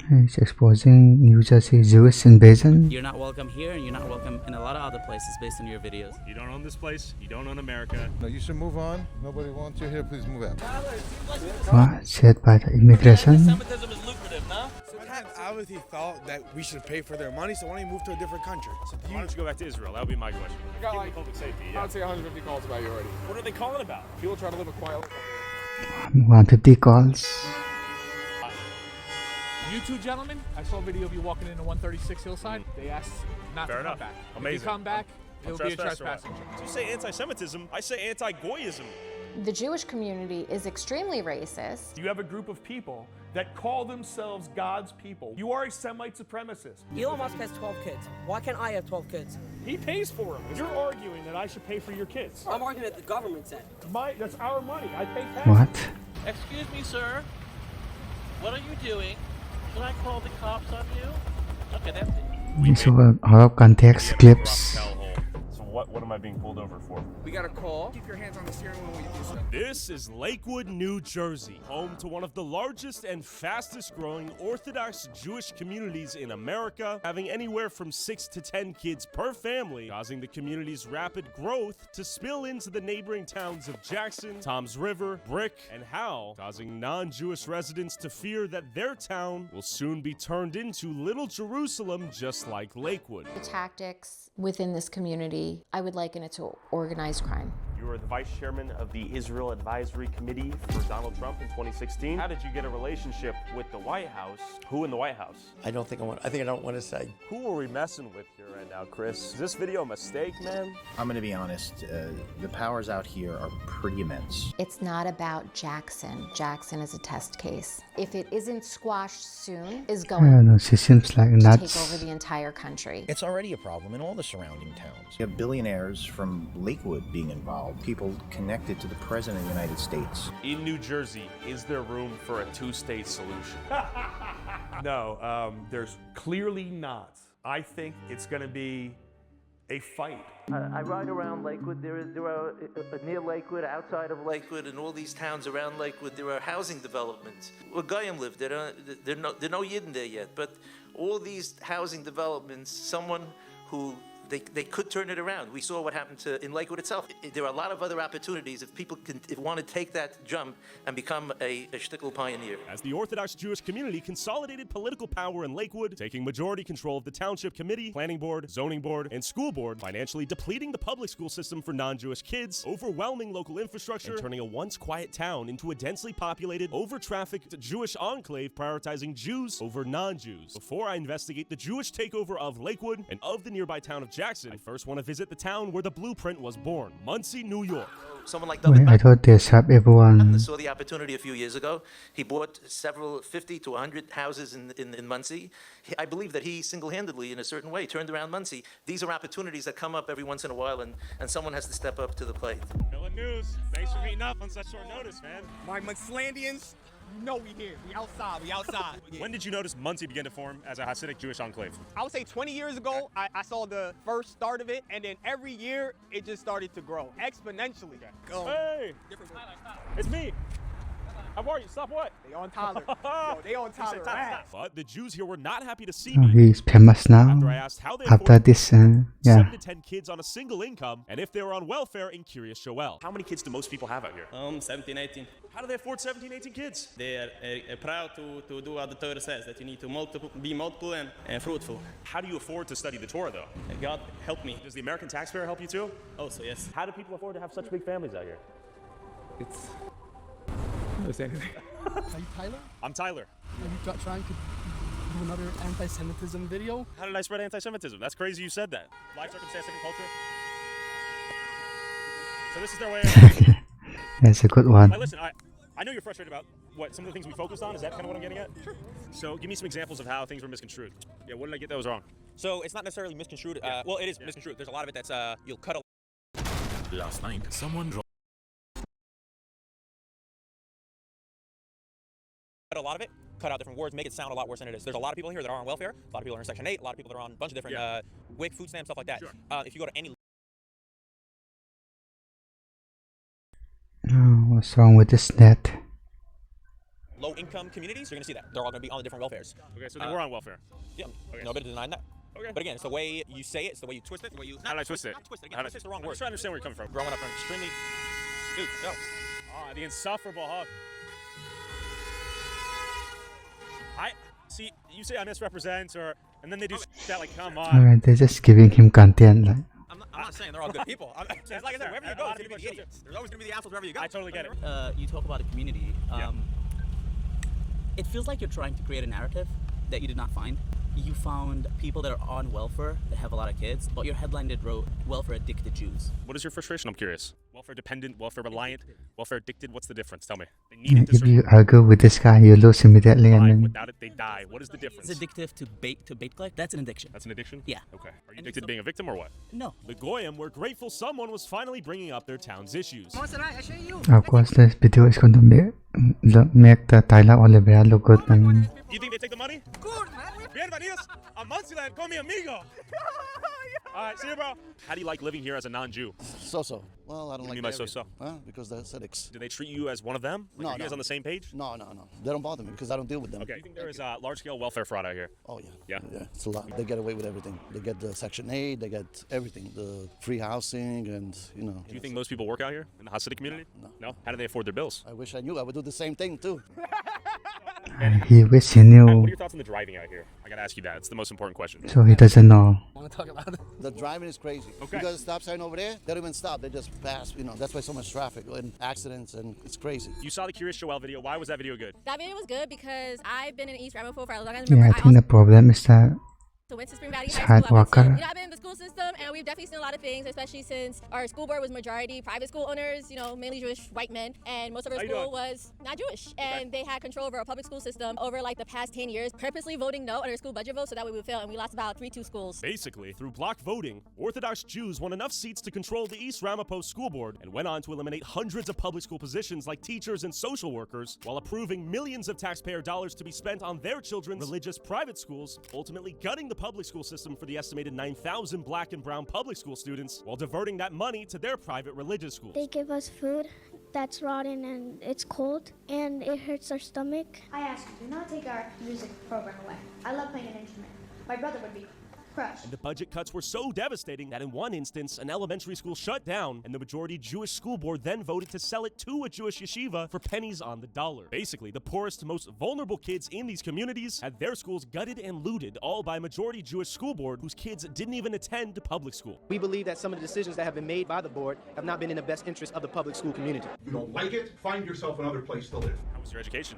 He's exposing New Jersey Jewish invasion. You're not welcome here, and you're not welcome in a lot of other places based on your videos. You don't own this place. You don't own America. No, you should move on. Nobody wants you here. Please move out. What? Said by the immigration. Anti-Semitism is lucrative, huh? So Pat obviously thought that we should pay for their money, so why don't you move to a different country? So Why don't you go back to Israel? That would be my question. I got Give like, me public safety. I Yeah. would say 150 calls about you already. What are they calling about? People try to live a quiet life. 150 calls. You two gentlemen, I saw a video of you walking into 136 Hillside. They asked not Fair to enough. come back. Amazing. If you come back, it'll be a trespass or what? trespassing charge. So you say anti-Semitism, I say anti-Goyism. The Jewish community is extremely racist. You have a group of people that call themselves God's people. You are a Semite supremacist. Elon Musk has 12 kids. Why can't I have 12 kids? He pays for them. You're arguing that I should pay for your kids. I'm arguing that the government said. That's our money. I pay taxes. What? Excuse me, sir. What are you doing? Should I call the cops on you? Okay, that's it. These were out of context clips. So what am I being pulled over for? we got a call. Keep your hands on the steering wheel when you do so. This is Lakewood, New Jersey, home to one of the largest and fastest growing Orthodox Jewish communities in America, having anywhere from 6 to 10 kids per family, causing the community's rapid growth to spill into the neighboring towns of Jackson, Toms River, Brick, and Howell, causing non-Jewish residents to fear that their town will soon be turned into Little Jerusalem, just like Lakewood. The tactics within this community, I would liken it to organized crime. You were the vice chairman of the Israel Advisory Committee for Donald Trump in 2016. How did you get a relationship with the White House? Who in the White House? I think I don't want to say. Who are we messing with here right now, Chris? Is this video a mistake, man? I'm going to be honest. The powers out here are pretty immense. It's not about Jackson. Jackson is a test case. If it isn't squashed soon, is I going don't know, she seems like to take nuts. over the entire country. It's already a problem in all the surrounding towns. You have billionaires from Lakewood being involved, people connected to the President of the United States. In New Jersey, is there room for a two-state solution? No, there's clearly not. I think it's going to be a fight. I ride around Lakewood. There are near Lakewood, outside of Lakewood, and all these towns around Lakewood. There are housing developments. Where Goyim live, there are no Yidden there yet. But all these housing developments, someone who they could turn it around. We saw what happened in Lakewood itself. There are a lot of other opportunities if people want to take that jump and become a shtickle pioneer. As the Orthodox Jewish community consolidated political power in Lakewood, taking majority control of the Township Committee, Planning Board, Zoning Board, and School Board, financially depleting the public school system for non-Jewish kids, overwhelming local infrastructure, and turning a once quiet town into a densely populated, over-trafficked Jewish enclave prioritizing Jews over non-Jews. Before I investigate the Jewish takeover of Lakewood and of the nearby town of Jackson, I first want to visit the town where the blueprint was born, Muncie, New York. Someone like Wait, I thought they have everyone. saw the opportunity a few years ago. He bought 50 to 100 houses in Muncie. I believe that he single-handedly, in a certain way, turned around Muncie. These are opportunities that come up every once in a while, and someone has to step up to the plate. Philip News, thanks for meeting up on such short notice, man. My Muncelandians, you know we here. We outside. When did you notice Muncie begin to form as a Hasidic Jewish enclave? I would say 20 years ago, I saw the first start of it, and then every year, it just started to grow exponentially. Hey! It's me! How are you? Stop what? They on Tyler. Yo, they on Tyler. But the Jews here were not happy to see Oh, me. he's famous now. After I asked how they After afforded this, 7 yeah. to 10 kids on a single income, and if they were on welfare in Kiryas Joel. How many kids do most people have out here? 17, 18. How do they afford 17, 18 kids? They are proud to do what the Torah says, that you need to be multiple and fruitful. How do you afford to study the Torah, though? God help me. Does the American taxpayer help you, too? Also, yes. How do people afford to have such big families out here? It's... I don't say anything. Are you Tyler? I'm Tyler. Are you trying to do another anti-Semitism video? How did I spread anti-Semitism? That's crazy you said that. Life circumstance, different culture. So this is their way of... That's a good one. Now listen, I know you're frustrated about some of the things we focused on. Is that kind of what I'm getting at? Sure. So give me some examples of how things were misconstrued. Yeah, what did I get that was wrong? So it's not necessarily misconstrued. Well, it is misconstrued. There's a lot of it that's you'll cut a... Last night, someone dropped a lot of it, cut out different words, make it sound a lot worse than it is. There's a lot of people here that are on welfare, a lot of people are in Section 8, a lot of people that are on a bunch of different WIC, food stamps, stuff like that. Sure. If you go to any... Oh, what's wrong with this net? low-income communities, you're gonna see that. They're all gonna be on the different welfares. Okay, so they were on welfare. Yeah, Okay. nobody denying that. Okay. But again, it's the way you say it, it's the way you twist it, the way you... How did I twist it? Not twist it, again, How did twist is the wrong I'm word. just trying to understand where you're coming from. Growing up in an extremely... Dude, no. Ah, the insufferable hug. I see. You say I misrepresent, and then they do that. Like, come on. Alright, they're just giving him content. Like, I'm not saying they're all good people. It's like I said, wherever you go, there's gonna be the idiots. There's always gonna be the assholes wherever you go. I totally get it. You talk about a community. It feels like you're trying to create a narrative that you did not find. You found people that are on welfare that have a lot of kids, but your headline did wrote welfare addicted Jews. What is your frustration? I'm curious. Welfare dependent, welfare reliant, welfare addicted. What's the difference? Tell me. They need it to if survive. you argue with this guy, you lose immediately, and then Without it, they die. What is the difference? It's addictive to bait click. That's an addiction. That's an addiction? Yeah. Okay. Are you addicted to being a victim or what? No. The Goyim were grateful someone was finally bringing up their town's issues. of course this video is going to make the Tyler Oliveira look good. And You think they take the money? Bienvenidos a Monsiland con mi amigo. Alright, see you, bro. How do you like living here as a non-Jew? So-so. Well, I don't What do you like mean by the area. so-so? Because they're acidics. Do they treat you as one of them? Like, No, are you guys no. on the same page? No. They don't bother me because I don't deal with them. Okay. Do you think there is large-scale welfare fraud out here? Oh, yeah. Yeah? Yeah, it's a lot. They get away with everything. They get the Section 8, they get everything. The free housing and, Do you think most people work out here in the Hasidic community? No. How do they afford their bills? I wish I knew. I would do the same thing, too. he wish he What knew, are your thoughts on the driving out here? I gotta ask you that. It's the most important question. so he doesn't know. Want to talk about it? The driving is crazy. Okay. You got a stop sign over there, they don't even stop. They just pass. That's why so much traffic and accidents, and it's crazy. You saw the Curious Joel video. Why was that video good? That video was good because I've been in East Ramapo for a long time. Yeah, I think the problem is that So went to Spring Valley it's High hard School. worker. I've been in the school system, and we've definitely seen a lot of things, especially since our school board was majority private school owners, mainly Jewish white men, and most of our school was not Jewish. And they had control over our public school system over like the past 10 years, purposely voting no on our school budget vote so that we would fail, and we lost about 3-2 schools. Basically, through block voting, Orthodox Jews won enough seats to control the East Ramapo School Board and went on to eliminate hundreds of public school positions like teachers and social workers, while approving millions of taxpayer dollars to be spent on their children's religious private schools, ultimately gutting the public school system for the estimated 9,000 black and brown public school students, while diverting that money to their private religious schools. They give us food that's rotten and it's cold and it hurts our stomach. I ask you, do not take our music program away. I love playing an instrument. My brother would be crushed. And the budget cuts were so devastating that in one instance, an elementary school shut down, and the majority Jewish school board then voted to sell it to a Jewish yeshiva for pennies on the dollar. Basically, the poorest, most vulnerable kids in these communities had their schools gutted and looted, all by a majority Jewish school board whose kids didn't even attend public school. We believe that some of the decisions that have been made by the board have not been in the best interest of the public school community. You don't like it, find yourself another place to live. How was your education?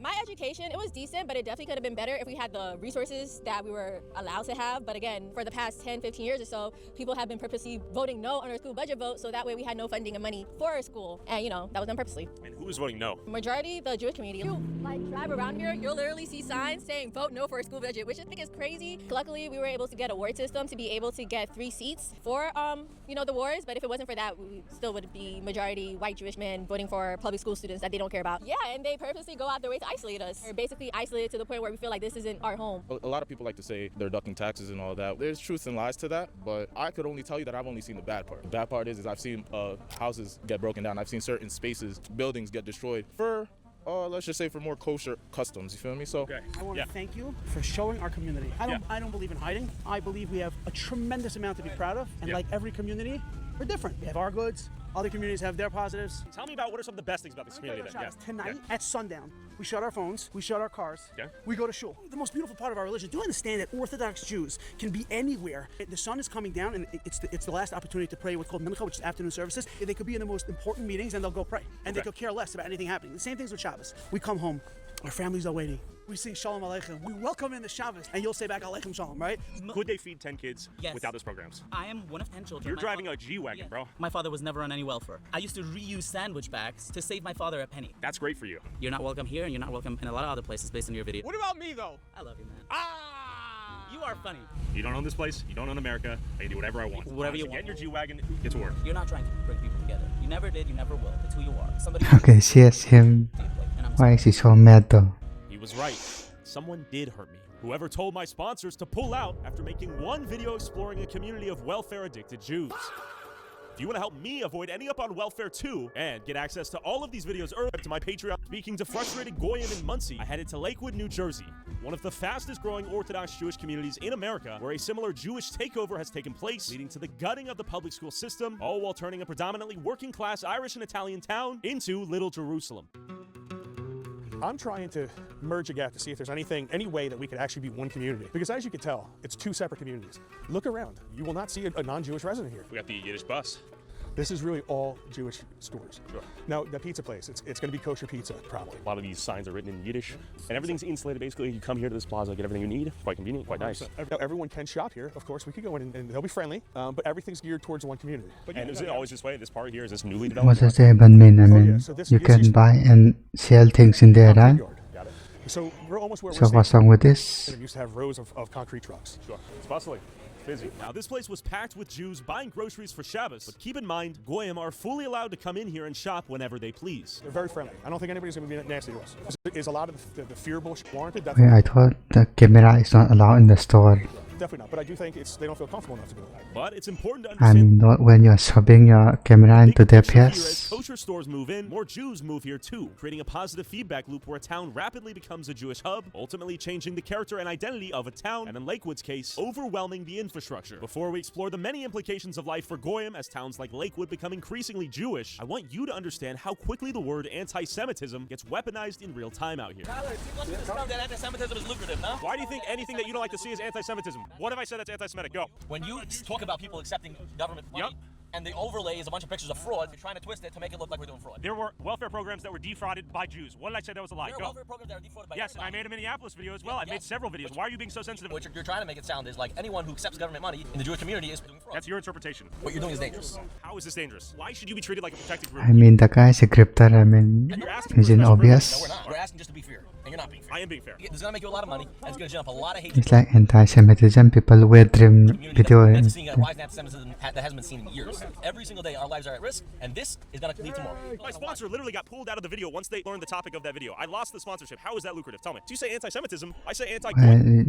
My education, it was decent, but it definitely could have been better if we had the resources that we were allowed to have. But again, for the past 10, 15 years or so, people have been purposely voting no on our school budget vote, so that way we had no funding and money for our school. And that was done purposely. And who was voting no? Majority, the Jewish community. You drive around here, you'll literally see signs saying vote no for our school budget, which I think is crazy. Luckily, we were able to get a ward system to be able to get 3 seats for, the wards. But if it wasn't for that, we still would be majority white Jewish men voting for public school students that they don't care about. Yeah, and they purposely go out their way to isolate us. We're basically isolated to the point where we feel like this isn't our home. A lot of people like to say they're ducking taxes and all that. There's truth and lies to that, but I could only tell you that I've only seen the bad part. The bad part is I've seen houses get broken down. I've seen certain spaces, buildings get destroyed for let's just say for more kosher customs, you feel me? So I want to thank you for showing our community. I don't believe in hiding. I believe we have a tremendous amount to be proud of, and like every community, we're different. We have our goods. Other communities have their positives. Tell me about what are some of the best things about this community then? Tonight at sundown, we shut our phones, we shut our cars, we go to shul. The most beautiful part of our religion. Do you understand that Orthodox Jews can be anywhere? The sun is coming down, and it's the last opportunity to pray what's called mincha, which is afternoon services. They could be in the most important meetings, and they'll go pray, and they could care less about anything happening. The same things with Shabbos. We come home, our families are waiting. We sing Shalom Aleichem. We welcome in the Shabbos, and you'll say back Aleichem Shalom, right? Could they feed 10 kids Yes. without those programs? I am one of 10 children. You're My driving fa- a G-Wagon, bro. My father was never on any welfare. I used to reuse sandwich bags to save my father a penny. That's great for you. You're not welcome here, and you're not welcome in a lot of other places based on your video. What about me, though? I love you, man. You are funny. You don't own this place. You don't own America. I can do whatever I want. Whatever you So want. Get in your G-Wagon. Get to work. You're not trying to bring people together. You never did, you never will. It's who you are. Somebody Okay, she has him. Why is he so mad though? He was right. Someone did hurt me. Whoever told my sponsors to pull out after making one video exploring a community of welfare-addicted Jews. If you want to help me avoid ending up on welfare too, and get access to all of these videos early to my Patreon, speaking to frustrated Goyim in Muncie, I headed to Lakewood, New Jersey, one of the fastest growing Orthodox Jewish communities in America, where a similar Jewish takeover has taken place, leading to the gutting of the public school system, all while turning a predominantly working class Irish and Italian town into Little Jerusalem. I'm trying to merge a gap to see if there's any way that we could actually be one community. Because as you can tell, it's two separate communities. Look around. You will not see a non-Jewish resident here. We got the Yiddish bus. This is really all Jewish stores. Sure. Now, the pizza place, it's going to be kosher pizza, probably. A lot of these signs are written in Yiddish, and everything's insulated. Basically, you come here to this plaza, get everything you need. Quite convenient, quite nice. Everyone can shop here. Of course, we could go in and they'll be friendly, but everything's geared towards one community. And is it always this way? This part here, is this newly What developed? does the even mean? I mean, you can buy and sell things in there, right? So we're almost where So we're what's wrong with this? and we used to have rows of concrete trucks. Sure. It's bustling. Busy. Now, this place was packed with Jews buying groceries for Shabbos, but keep in mind, Goyim are fully allowed to come in here and shop whenever they please. They're very friendly. I don't think anybody's going to be nasty to us. Is a lot of the fear bullshit warranted? Wait, I thought the camera is not allowed in the store. Definitely not. But I do think they don't feel comfortable enough to do it. But it's important to I understand. mean, not when you're shoving your camera into their As face. kosher stores move in, more Jews move here too, creating a positive feedback loop where a town rapidly becomes a Jewish hub, ultimately changing the character and identity of a town, and in Lakewood's case, overwhelming the infrastructure. Before we explore the many implications of life for Goyim as towns like Lakewood become increasingly Jewish, I want you to understand how quickly the word anti-Semitism gets weaponized in real time out here. Tyler, it seems like you discovered that anti-Semitism is lucrative, no? Why do you think anything that you don't like to see is anti-Semitism? What have I said that's anti-Semitic? Go. When you talk about people accepting government money, and the overlay is a bunch of pictures of fraud, you're trying to twist it to make it look like we're doing fraud. There were welfare programs that were defrauded by Jews. What did I say that was a lie? There are welfare programs that are defrauded by Yes, everybody. I made a Minneapolis video as well. I made several videos. Why are you being so sensitive? What you're trying to make it sound is like anyone who accepts government money in the Jewish community is doing fraud. That's your interpretation. What you're doing is dangerous. How is this dangerous? Why should you be treated like a protected group? I mean, the guy is a grifter. I mean, isn't No, obvious? we're not. We're asking just to be fair, and you're not being fair. I am being fair. This is gonna make you a lot of money, and it's gonna jump a lot of hate. It's like anti-Semitism. People wear trim video. That's seeing a rise in anti-Semitism that hasn't been seen in years. Every single day, our lives are at risk, and this is gonna lead to more. My sponsor literally got pulled out of the video once they learned the topic of that video. I lost the sponsorship. How is that lucrative? Tell me. Do you say anti-Semitism? I say anti.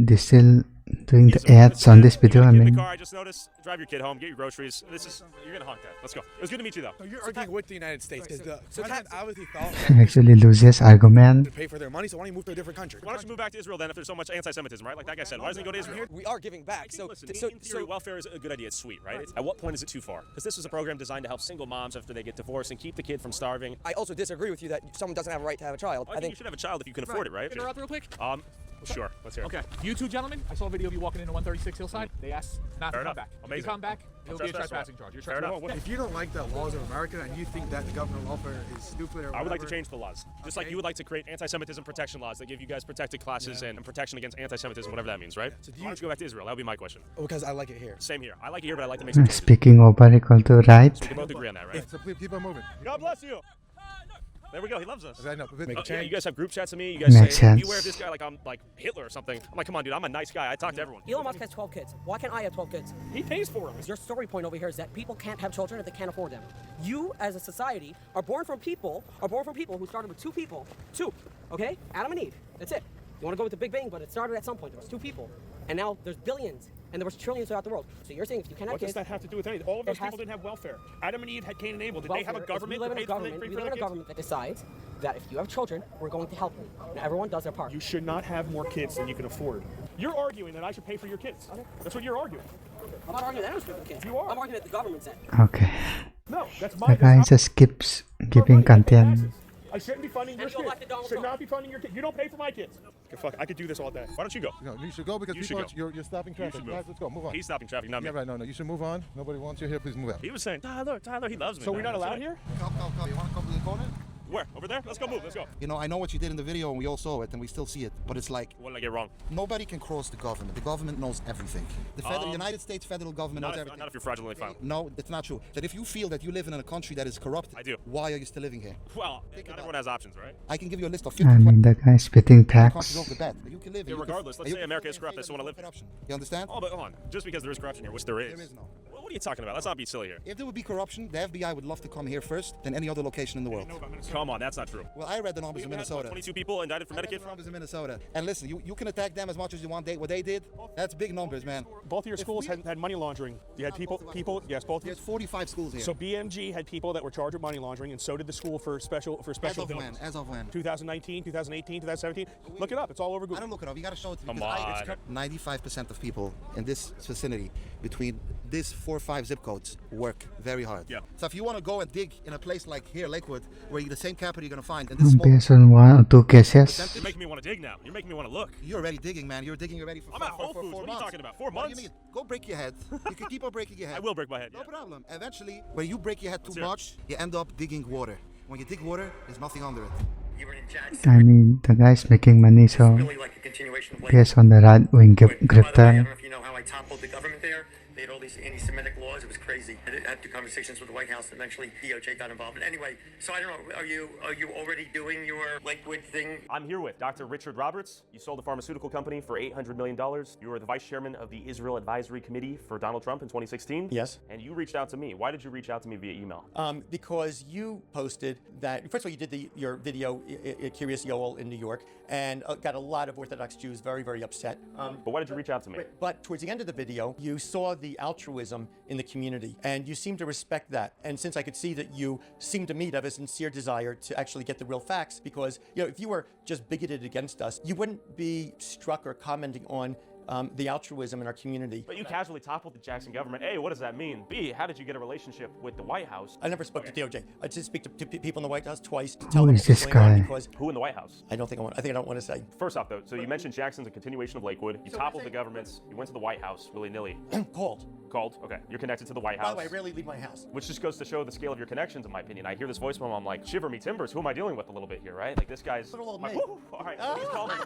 They're still doing the ads on this video. I Get in mean, the car. I just noticed. Drive your kid home. Get your groceries. You're gonna honk that. Let's go. It was good to meet you though. So you're arguing with the United States because the president obviously thought actually loses argument. to pay for their money, so why don't you move to a different country? Why don't you move back to Israel then if there's so much anti-Semitism, right? Like that guy said. Why doesn't he go to Israel? We are giving back. In theory, welfare is a good idea. It's sweet, right? At what point is it too far? Because this was a program designed to help single moms after they get divorced and keep the kid from starving. I also disagree with you that someone doesn't have a right to have a child. I think you should have a child if you can afford it, right? Interrupt real quick? Sure. Let's hear it. Okay. You two gentlemen, I saw a video of you walking into 136 Hillside. They asked not Fair to come enough. back. If Amazing. you come back, it'll be a trespassing charge. You're trespassing. If you don't like the laws of America and you think that the government welfare is stupid or I would like to whatever, change the laws. Just like you would like to create anti-Semitism protection laws that give you guys protected classes and protection against anti-Semitism, whatever that means, right? So why don't you go back to Israel? That would be my question. because I like it here. Same here. I like it here, but I like to make some changes. Speaking over equal to right. So we can both agree on that, right? So please keep on moving. God bless you. There we go. He loves us. I know. Make a Yeah, change. you guys have group chats with me. You guys Makes say, sense. beware of this guy like I'm like Hitler or something. I'm like, come on, dude. I'm a nice guy. I talk to everyone. Elon Musk has 12 kids. Why can't I have 12 kids? He pays for them. Your story point over here is that people can't have children if they can't afford them. You, as a society, are born from people who started with two people. Two, okay? Adam and Eve. That's it. You want to go with the Big Bang, but it started at some point. There was two people. And now there's billions. And there was trillions throughout the world. So you're saying if you can't have What does kids... that have to do with anything? All of those people didn't have welfare. Adam and Eve had Cain and Abel. Did they have a government We that live paid for their in a kids? government that decides that if you have children, we're going to help you. Now everyone does their part. You should not have more kids than you can afford. You're arguing that I should pay for your kids. That's what you're arguing. I'm not arguing that I was for the kids. You are. I'm arguing that the government said. Okay. No, that's The my guy just keeps giving content. I shouldn't be funding your And go kids. back to Donald Should Trump. not be funding your kids. You don't pay for my kids. Okay, fuck, I could do this all day. Why don't you go? No, you should go because You people should go. you're stopping traffic. should move. Guys, let's go. Move on. He's stopping traffic, not me. Yeah, right. No, you should move on. Nobody wants you here. Please move out. He was saying, Tyler, he loves me. So man. we're not That's allowed right. here? Come. You want to come to the corner? Where? Over there? Let's go move. Let's go. You know, I know what you did in the video and we all saw it and we still see it, but it's like What did I get wrong? nobody can cross the government. The government knows everything. The United States federal government knows everything. Not if you're fraudulently found. No, it's not true. That if you feel that you live in a country that is corrupted, I do. why are you still living here? Well, not everyone has options, right? I can give you a list of 50 I mean, the guy spitting countries facts. off the bat. You can live Yeah, here. regardless, let's say America is corrupt. I still want to live here. You understand? Oh, but hold on. Just because there is corruption here, which there is. There is no. What What are you talking about? Let's not be silly here. If there would be corruption, the FBI would love to come here first than any other location in the world. Come on, that's not true. Well, I read the numbers in Minnesota. 22 people indicted for Medicaid? Numbers in Minnesota. And listen, you can attack them as much as you want. What they did, that's big numbers, man. Both of your schools had money laundering. You had people, yes, both. There's 45 schools here. So BMG had people that were charged with money laundering, and so did the school for special. As of when? 2019, 2018, 2017. Look it up. It's all over Google. I don't look it up. You got to show it to me. Come on. 95% of people in this vicinity between these 4 or 5 zip codes work very hard. Yeah. So if you want to go and dig in a place like here, Lakewood, where the same capital you're going to find, and this Based on 1 or 2 cases. You're making me want to dig now. You're making me want to look. You're already digging, man. You're digging already for I'm at Whole 4 Foods. What are you talking about? 4 months? What do you mean? Go break your head. You can keep on breaking your head. I will break my head. No problem. Eventually, when you break your head too much, you end up digging water. When you dig water, there's nothing under it. I mean, the guy's making money, so based on the right-wing grifter. I don't know if you know how I toppled the government there. They had all these anti-Semitic laws. It was crazy. I had 2 conversations with the White House, and eventually DOJ got involved. But anyway, so I don't know. Are you already doing your Lakewood thing? I'm here with Dr. Richard Roberts. You sold a pharmaceutical company for $800 million. You were the vice chairman of the Israel Advisory Committee for Donald Trump in 2016. Yes. And you reached out to me. Why did you reach out to me via email? Because you posted that, first of all, you did your video, Curious Yoel in New York, and got a lot of Orthodox Jews very, very upset. But why did you reach out to me? But towards the end of the video, you saw the altruism in the community, and you seem to respect that. And since I could see that you seem to me to have a sincere desire to actually get the real facts, because if you were just bigoted against us, you wouldn't be struck or commenting on the altruism in our community. But you casually toppled the Jackson government. A, what does that mean? B, how did you get a relationship with the White House? I never spoke to DOJ. I did speak to people in the White House twice to Who tell them is what was this going on guy? because Who in the White House? I think I don't want to say. First off, though, so you mentioned Jackson's a continuation of Lakewood. You toppled the governments. You went to the White House willy-nilly. Called? Okay. You're connected to the White House. By the way, I rarely leave my house. Which just goes to show the scale of your connections, in my opinion. I hear this voice from him, I'm like, shiver me timbers. Who am I dealing with a little bit here, right? Like, this guy's... Little old like, me. all right, he's calling.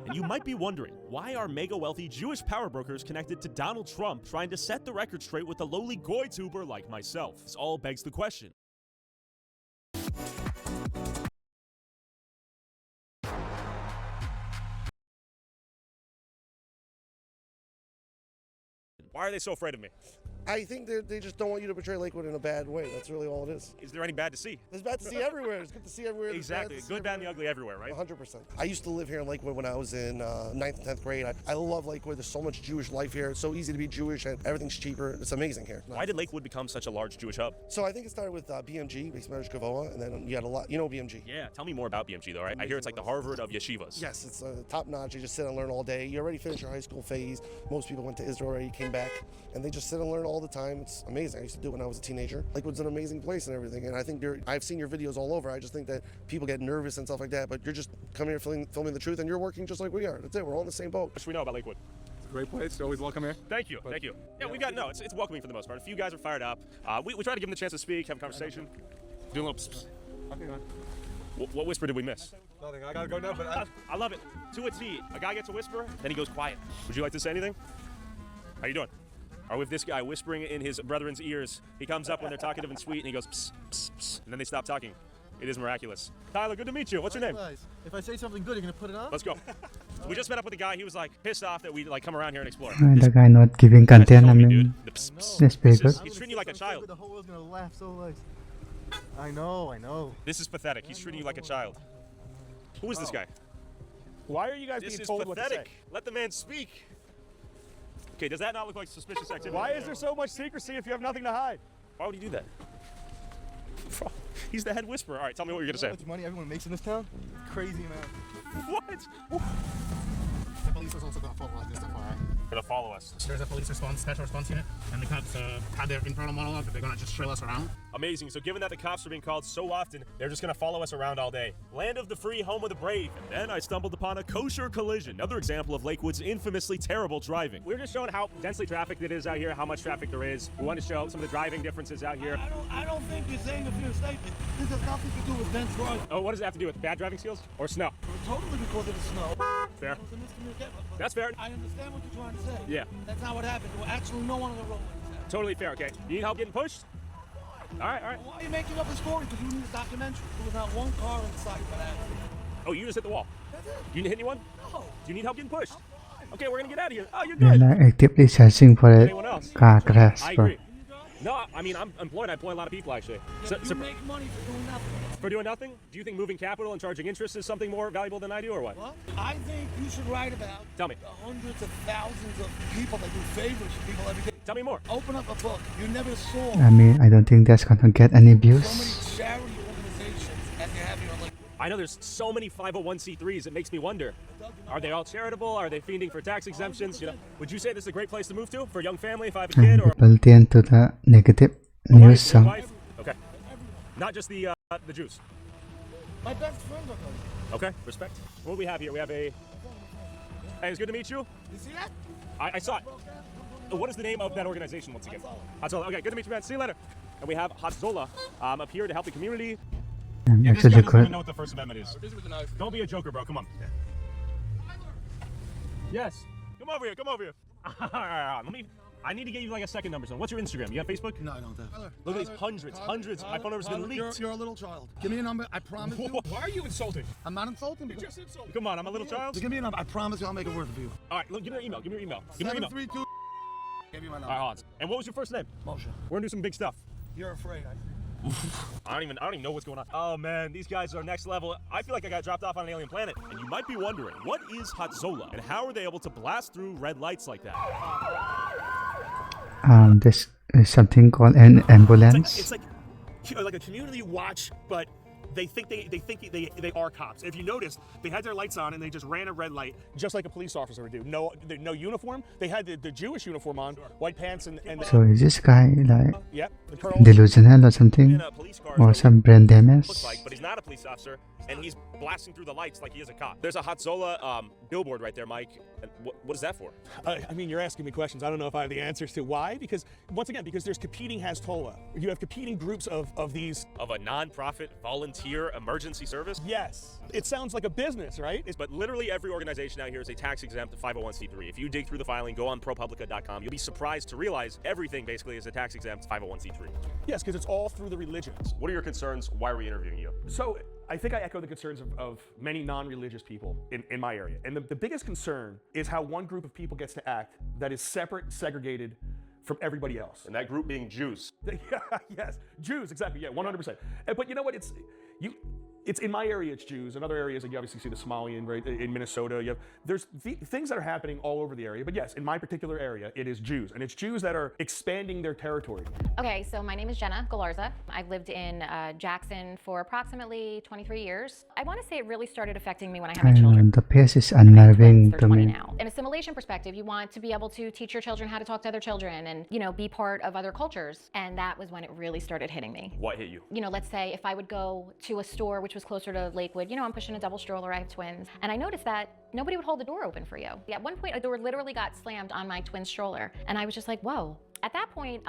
And you might be wondering, why are mega-wealthy Jewish power brokers connected to Donald Trump trying to set the record straight with a lowly goy tuber like myself? This all begs the question. Why are they so afraid of me? I think they just don't want you to portray Lakewood in a bad way. That's really all it is. Is there any bad to see? There's bad to see everywhere. It's good to see everywhere. Exactly. Good, bad, and the ugly everywhere, right? 100%. I used to live here in Lakewood when I was in 9th and 10th grade. I love Lakewood. There's so much Jewish life here. It's so easy to be Jewish, and everything's cheaper. It's amazing here. Why did Lakewood become such a large Jewish hub? So I think it started with BMG, Base Marriage Gavoa, and then you had a lot. You know BMG? Yeah. Tell me more about BMG, though, right? I hear it's like the Harvard of yeshivas. Yes, it's top notch. You just sit and learn all day. You already finished your high school phase. Most people went to Israel already, came back, and they just sit and learn all the time. It's amazing. I used to do it when I was a teenager. Lakewood's an amazing place and everything, and I think I've seen your videos all over. I just think that people get nervous and stuff like that, but you're just coming here filming the truth, and you're working just like we are. That's it. We're all in the same boat. What should we know about Lakewood? It's a great place. You're always welcome here. Thank you. Thank you. Yeah, we've got, it's welcoming for the most part. A few guys are fired up. We try to give them the chance to speak, have a conversation. Do a little psst. Okay, go on. What whisper did we miss? Nothing. I gotta go now, but I love it. To a T. A guy gets a whisper, then he goes quiet. Would you like to say anything? How you doing? Or with this guy whispering in his brethren's ears. He comes up when they're talkative and sweet, and he goes psst, psst, psst, and then they stop talking. It is miraculous. Tyler, good to meet you. What's your name? If I say something good, you're gonna put it on? Let's go. We just met up with a guy. He was like pissed off that we like come around here and explore. The guy not giving content, I mean, that's pretty good. He's treating you like a child. The whole world's gonna laugh so like. I know. This is pathetic. He's treating you like a child. Who is this guy? Why are you guys being told what to say? This is pathetic. Let the man speak. Okay, does that not look like suspicious activity? Why is there so much secrecy if you have nothing to hide? Why would you do that? He's the head whisperer. All right, tell me what you're gonna say. How much money everyone makes in this town? Crazy amount. What? The police is also gonna follow us, just FYI. Gonna follow us. There's a police special response unit, and the cops had their internal monologue that they're gonna just trail us around. Amazing. So given that the cops are being called so often, they're just gonna follow us around all day. Land of the free, home of the brave. And then I stumbled upon a kosher collision. Another example of Lakewood's infamously terrible driving. We're just showing how densely trafficked it is out here, how much traffic there is. We want to show some of the driving differences out here. I don't think you're saying a fair statement. This has nothing to do with dense driving. Oh, what does it have to do with bad driving skills or snow? Totally because of the snow. Fair. It was a miscommunication. That's fair. I understand what you're trying to say. Yeah. That's not what happened. There were actually no one on the road. Totally fair, okay. You need help getting pushed? All right. Why are you making up a story? Because you need a documentary. There was not one car inside for that. Oh, you just hit the wall. That's it. You didn't hit anyone? No. Do you need help getting pushed? Okay, we're gonna get out of here. Oh, you're They are good. like actively searching for a Anyone else? car crash. I agree. No, I mean, I'm employed. I employ a lot of people, actually. You make money for doing nothing. For doing nothing? Do you think moving capital and charging interest is something more valuable than I do, or what? Well, I think you should write about Tell me. the hundreds of thousands of people that do favors for people every day. Tell me more. Open up a book. You never saw I mean, I don't think that's gonna get any so views. many charity organizations as you have here. Like, I know there's so many 501c3s. It makes me wonder. Are they all charitable? Are they fiending for tax exemptions? You know, would you say this is a great place to move to for a young family if I have a kid? Or People tend to the negative news. So wife? Okay. Not just the Jews. my best friend are going. Okay, respect. What do we have here? We have a. Hey, it's good to meet you. You see that? I saw it. What is the name of that organization once again? Hatzola. Okay, good to meet you, man. See you later. And we have Hatzola up here to help the community. I'm This guy actually doesn't even good. know what the First Amendment is. Don't be a joker, bro. Come on. Yes. Come over here. Come over here. Let me. I need to get you like a second number. So, what's your Instagram? You have Facebook? No, I don't have. Look at these hundreds. My phone number's been leaked. You're a little child. Give me a number. I promise you. Why are you insulting? I'm not insulting. You just insulted. Come on, I'm a little child. Just give me a number. I promise you I'll make it worth it for you. All right, look, give me your email. Give me your email. Give me your email. 732. Give me my number. All right, hold on. And what was your first name? Moshe. We're gonna do some big stuff. You're afraid. I don't even know what's going on. Oh man, these guys are next level. I feel like I got dropped off on an alien planet. And you might be wondering, what is Hatzola and how are they able to blast through red lights like that? This is something called an ambulance. It's like a community watch, but they think they are cops. If you notice, they had their lights on and they just ran a red light, just like a police officer would do. No uniform. They had the Jewish uniform on, white pants and So is this guy like yeah, the colonel. delusional or something, or some brain damage? Looks like, but he's not a police officer, and he's blasting through the lights like he is a cop. There's a Hatzola billboard right there, Mike. What is that for? I mean, you're asking me questions. I don't know if I have the answers to why. Because once again, because there's competing Hatzola. You have competing groups of these. Of a non-profit volunteer emergency service? Yes. It sounds like a business, right? But literally every organization out here is a tax-exempt 501c3. If you dig through the filing, go on ProPublica.com, you'll be surprised to realize everything basically is a tax-exempt 501c3. Yes, because it's all through the religions. What are your concerns? Why are we interviewing you? So I think I echo the concerns of many non-religious people in my area. And the biggest concern is how one group of people gets to act that is separate, segregated from everybody else. And that group being Jews. Yes, Jews, exactly, yeah, 100%. But you know what, it's in my area, it's Jews. In other areas, like you obviously see the Somalian, right? In Minnesota, there's things that are happening all over the area. But yes, in my particular area, it is Jews. And it's Jews that are expanding their territory. Okay, so my name is Jenna Galarza. I've lived in Jackson for approximately 23 years. I want to say it really started affecting me when I had my children. The pace is unnerving to me. Now. In a assimilation perspective, you want to be able to teach your children how to talk to other children and, be part of other cultures. And that was when it really started hitting me. What hit you? Let's say if I would go to a store which was closer to Lakewood, I'm pushing a double stroller, I have twins, and I noticed that nobody would hold the door open for you. At one point, a door literally got slammed on my twin stroller, and I was just like, whoa. At that point,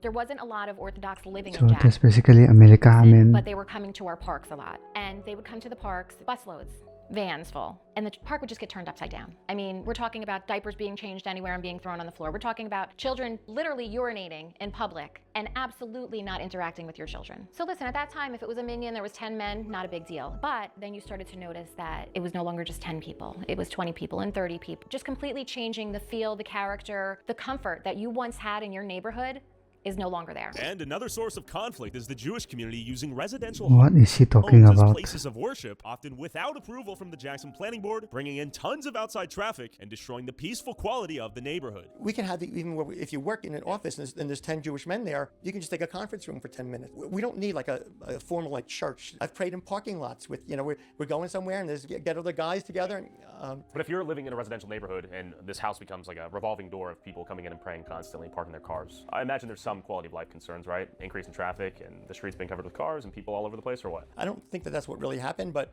there wasn't a lot of Orthodox living So in that's Jackson. basically America. I mean, But they were coming to our parks a lot, and they would come to the parks, busloads, vans full, and the park would just get turned upside down. I mean, we're talking about diapers being changed anywhere and being thrown on the floor. We're talking about children literally urinating in public and absolutely not interacting with your children. So listen, at that time, if it was a minion, there was 10 men, not a big deal. But then you started to notice that it was no longer just 10 people. It was 20 people and 30 people, just completely changing the feel, the character, the comfort that you once had in your neighborhood is no longer there. And another source of conflict is the Jewish community using residential What is he talking homes as about? places of worship, often without approval from the Jackson Planning Board, bringing in tons of outside traffic and destroying the peaceful quality of the neighborhood. We can have even if you work in an office and there's 10 Jewish men there, you can just take a conference room for 10 minutes. We don't need like a formal like church. I've prayed in parking lots with, we're going somewhere and there's get other guys together. But if you're living in a residential neighborhood and this house becomes like a revolving door of people coming in and praying constantly, parking their cars, I imagine there's some quality of life concerns, right? Increase in traffic and the streets being covered with cars and people all over the place, or what? I don't think that's what really happened, but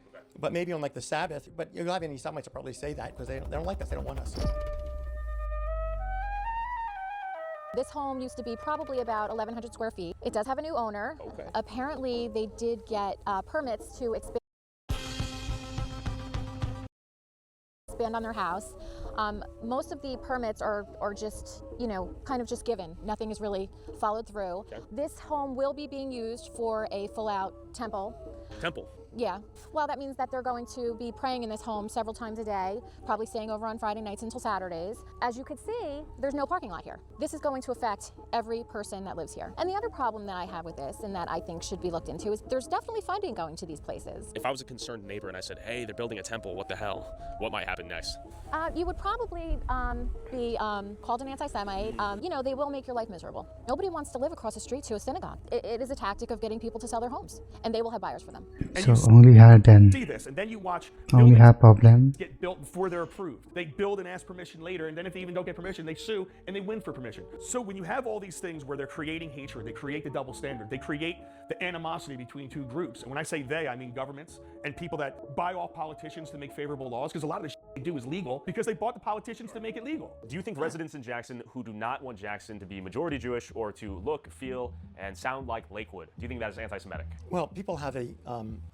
maybe on like the Sabbath. But you'll have any Somites will probably say that because they don't like us. They don't want us. This home used to be probably about 1,100 square feet. It does have a new owner. Okay. Apparently, they did get permits to expand on their house. Most of the permits are just, kind of just given. Nothing is really followed through. Okay. This home will be being used for a full-out temple. Temple. Yeah. Well, that means that they're going to be praying in this home several times a day, probably staying over on Friday nights until Saturdays. As you could see, there's no parking lot here. This is going to affect every person that lives here. And the other problem that I have with this, and that I think should be looked into, is there's definitely funding going to these places. If I was a concerned neighbor and I said, hey, they're building a temple, what the hell? What might happen next? You would probably be called an anti-Semite. You know, they will make your life miserable. Nobody wants to live across the street to a synagogue. It is a tactic of getting people to sell their homes, and they will have buyers for them. So only her then. See this, and then you watch Only her problem. get built before they're approved. They build and ask permission later, and then if they even don't get permission, they sue and they win for permission. So when you have all these things where they're creating hatred, they create the double standard, they create the animosity between two groups. And when I say they, I mean governments and people that buy off politicians to make favorable laws, because a lot of the shit they do is legal because they bought the politicians to make it legal. Do you think residents in Jackson who do not want Jackson to be majority Jewish or to look, feel, and sound like Lakewood, do you think that is anti-Semitic? Well, people have a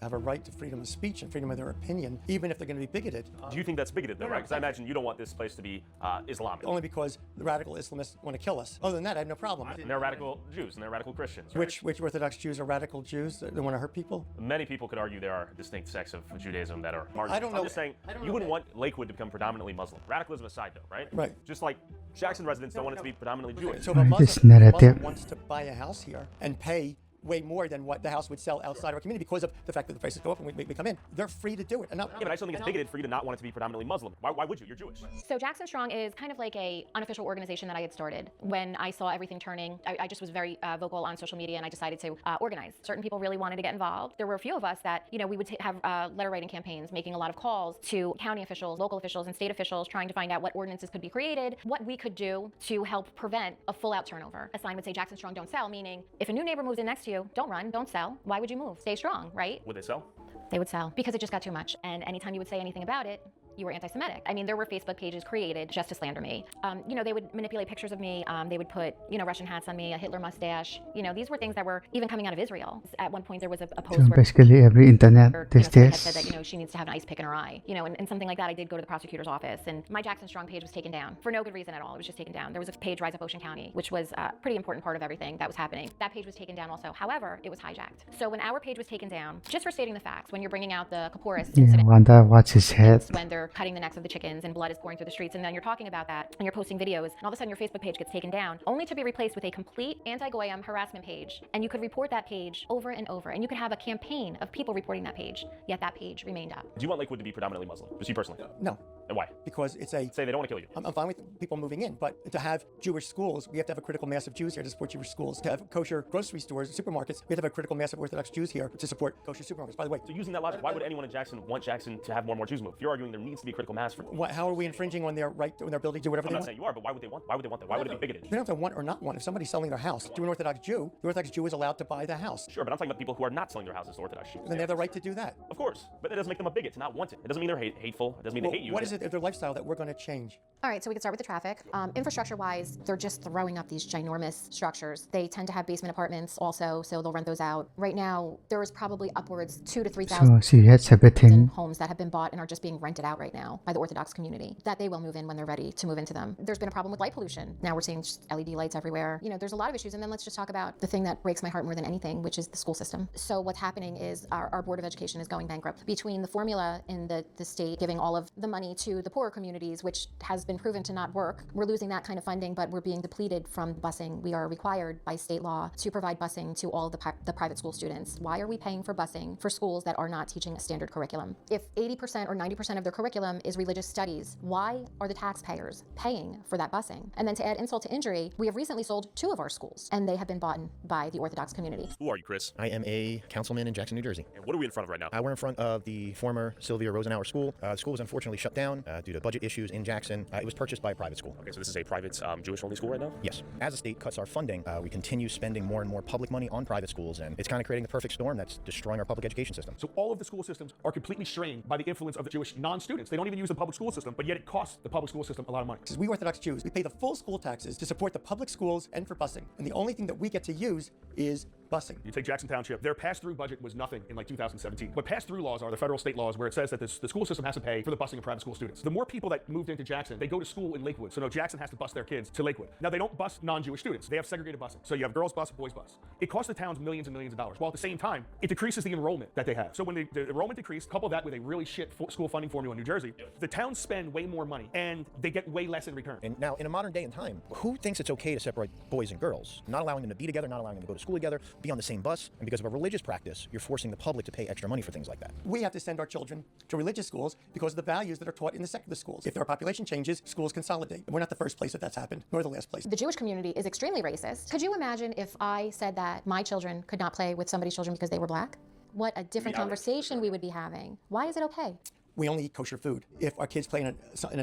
right to freedom of speech and freedom of their opinion, even if they're going to be bigoted. Do you think that's bigoted though, right? Because I imagine you don't want this place to be Islamic. Only because the radical Islamists want to kill us. Other than that, I have no problem. And they're radical Jews and they're radical Christians. Right? Which Orthodox Jews are radical Jews? They want to hurt people? Many people could argue there are distinct sects of Judaism that are marginal. I don't know. I'm just saying, you wouldn't want Lakewood to become predominantly Muslim. Radicalism aside though, right? Right. Just like Jackson residents don't want it to be predominantly Jewish. So if a This Muslim narrative. wants to buy a house here and pay way more than what the house would sell outside our community because of the fact that the prices go up and we come in, they're free to do it. And yeah, but I still think it's bigoted for you to not want it to be predominantly Muslim. Why would you? You're Jewish. So Jackson Strong is kind of like a unofficial organization that I had started. When I saw everything turning, I just was very vocal on social media, and I decided to organize. Certain people really wanted to get involved. There were a few of us that, you know, we would have letter writing campaigns, making a lot of calls to county officials, local officials, and state officials, trying to find out what ordinances could be created, what we could do to help prevent a full-out turnover. A sign would say, Jackson Strong, don't sell, meaning if a new neighbor moves in next to you, don't run, don't sell. Why would you move? Stay strong, right? Would they sell? They would sell because it just got too much. And anytime you would say anything about it, you were anti-Semitic. I mean, there were Facebook pages created just to slander me. You know, they would manipulate pictures of me. They would put, you know, Russian hats on me, a Hitler mustache. You know, these were things that were even coming out of Israel. At one point, there was a post So where basically every internet these someone had days. said that, you know, she needs to have an ice pick in her eye. You know, and something like that. I did go to the prosecutor's office, and my Jackson Strong page was taken down for no good reason at all. It was just taken down. There was a page, Rise Up Ocean County, which was a pretty important part of everything that was happening. That page was taken down also. However, it was hijacked. So when our page was taken down, just for stating the facts, when you're bringing out the Kaporis Yeah, incident, wonder what's his head. when they're cutting the necks of the chickens and blood is pouring through the streets, and then you're talking about that and you're posting videos, and all of a sudden your Facebook page gets taken down, only to be replaced with a complete anti-Goyim harassment page. And you could report that page over and over, and you could have a campaign of people reporting that page, yet that page remained up. Do you want Lakewood to be predominantly Muslim? Just you personally? No. And why? Because it's a... Say they don't want to kill you. I'm fine with people moving in, but to have Jewish schools, we have to have a critical mass of Jews here to support Jewish schools. To have kosher grocery stores, supermarkets, we have to have a critical mass of Orthodox Jews here to support kosher supermarkets. By the way, so using that logic, why would anyone in Jackson want Jackson to have more and more Jews move? If you're arguing there needs to be a critical mass for how are we infringing on their right, on their ability to do whatever I'm they not want? saying you are, but why would they want that? Why would it be bigoted? They don't have to want or not want. If somebody's selling their house to an Orthodox Jew, the Orthodox Jew is allowed to buy the house. Sure, but I'm talking about people who are not selling their houses to Orthodox Jews. Then they have the right to do that. Of course, but that doesn't make them a bigot to not want it. It doesn't mean they're hateful. It doesn't mean they hate you. What is it in their lifestyle that we're going to change? All right, so we can start with the traffic. Infrastructure-wise, they're just throwing up these ginormous structures. They tend to have basement apartments also, so they'll rent those out. Right now, there is probably upwards 2,000 to 3,000 So she has everything. homes that have been bought and are just being rented out right now by the Orthodox community that they will move in when they're ready to move into them. There's been a problem with light pollution. Now we're seeing just LED lights everywhere. You know, there's a lot of issues. And then let's just talk about the thing that breaks my heart more than anything, which is the school system. So what's happening is our Board of Education is going bankrupt. Between the formula in the state giving all of the money to the poorer communities, which has been proven to not work, we're losing that kind of funding, but we're being depleted from busing. We are required by state law to provide busing to all the private school students. Why are we paying for busing for schools that are not teaching a standard curriculum? If 80% or 90% of their curriculum is religious studies, why are the taxpayers paying for that busing? And then to add insult to injury, we have recently sold 2 of our schools, and they have been bought by the Orthodox community. Who are you, Chris? I am a councilman in Jackson, New Jersey. And what are we in front of right now? We're in front of the former Sylvia Rosenauer School. The school was unfortunately shut down due to budget issues in Jackson. It was purchased by a private school. Okay, so this is a private Jewish-only school right now? Yes. As the state cuts our funding, we continue spending more and more public money on private schools, and it's kind of creating the perfect storm that's destroying our public education system. So all of the school systems are completely strained by the influence of the Jewish non-students. They don't even use the public school system, but yet it costs the public school system a lot of money. Because we Orthodox Jews, we pay the full school taxes to support the public schools and for busing. And the only thing that we get to use is busing. You take Jackson Township, their pass-through budget was nothing in like 2017. What pass-through laws are, the federal state laws, where it says that the school system has to pay for the busing of private school students. The more people that moved into Jackson, they go to school in Lakewood. So no, Jackson has to bus their kids to Lakewood. Now they don't bus non-Jewish students. They have segregated busing. So you have girls bus, boys bus. It costs the towns millions and millions of dollars. While at the same time, it decreases the enrollment that they have. So when the enrollment decreased, couple that with a really shit school funding formula in New Jersey, the towns spend way more money and they get way less in return. And now, in a modern day and time, who thinks it's okay to separate boys and girls? Not allowing them to be together, not allowing them to go to school together, be on the same bus, and because of a religious practice, you're forcing the public to pay extra money for things like that. We have to send our children to religious schools because of the values that are taught in the secular schools. If our population changes, schools consolidate. We're not the first place that's happened, nor the last place. The Jewish community is extremely racist. Could you imagine if I said that my children could not play with somebody's children because they were black? What a different conversation we would be having. Why is it okay? We only eat kosher food. If our kids play in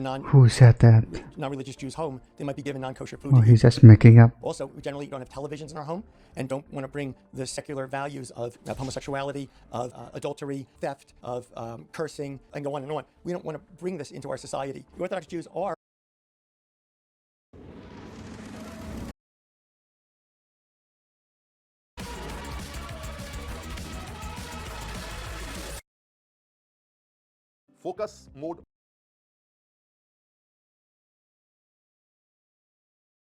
a Who said that? non-religious Jew's home, they might be given non-kosher food. Oh, he's just making up. Also, we generally don't have televisions in our home and don't want to bring the secular values of homosexuality, of adultery, theft, of cursing, and go on and on. We don't want to bring this into our society. The Orthodox Jews are Focus mode.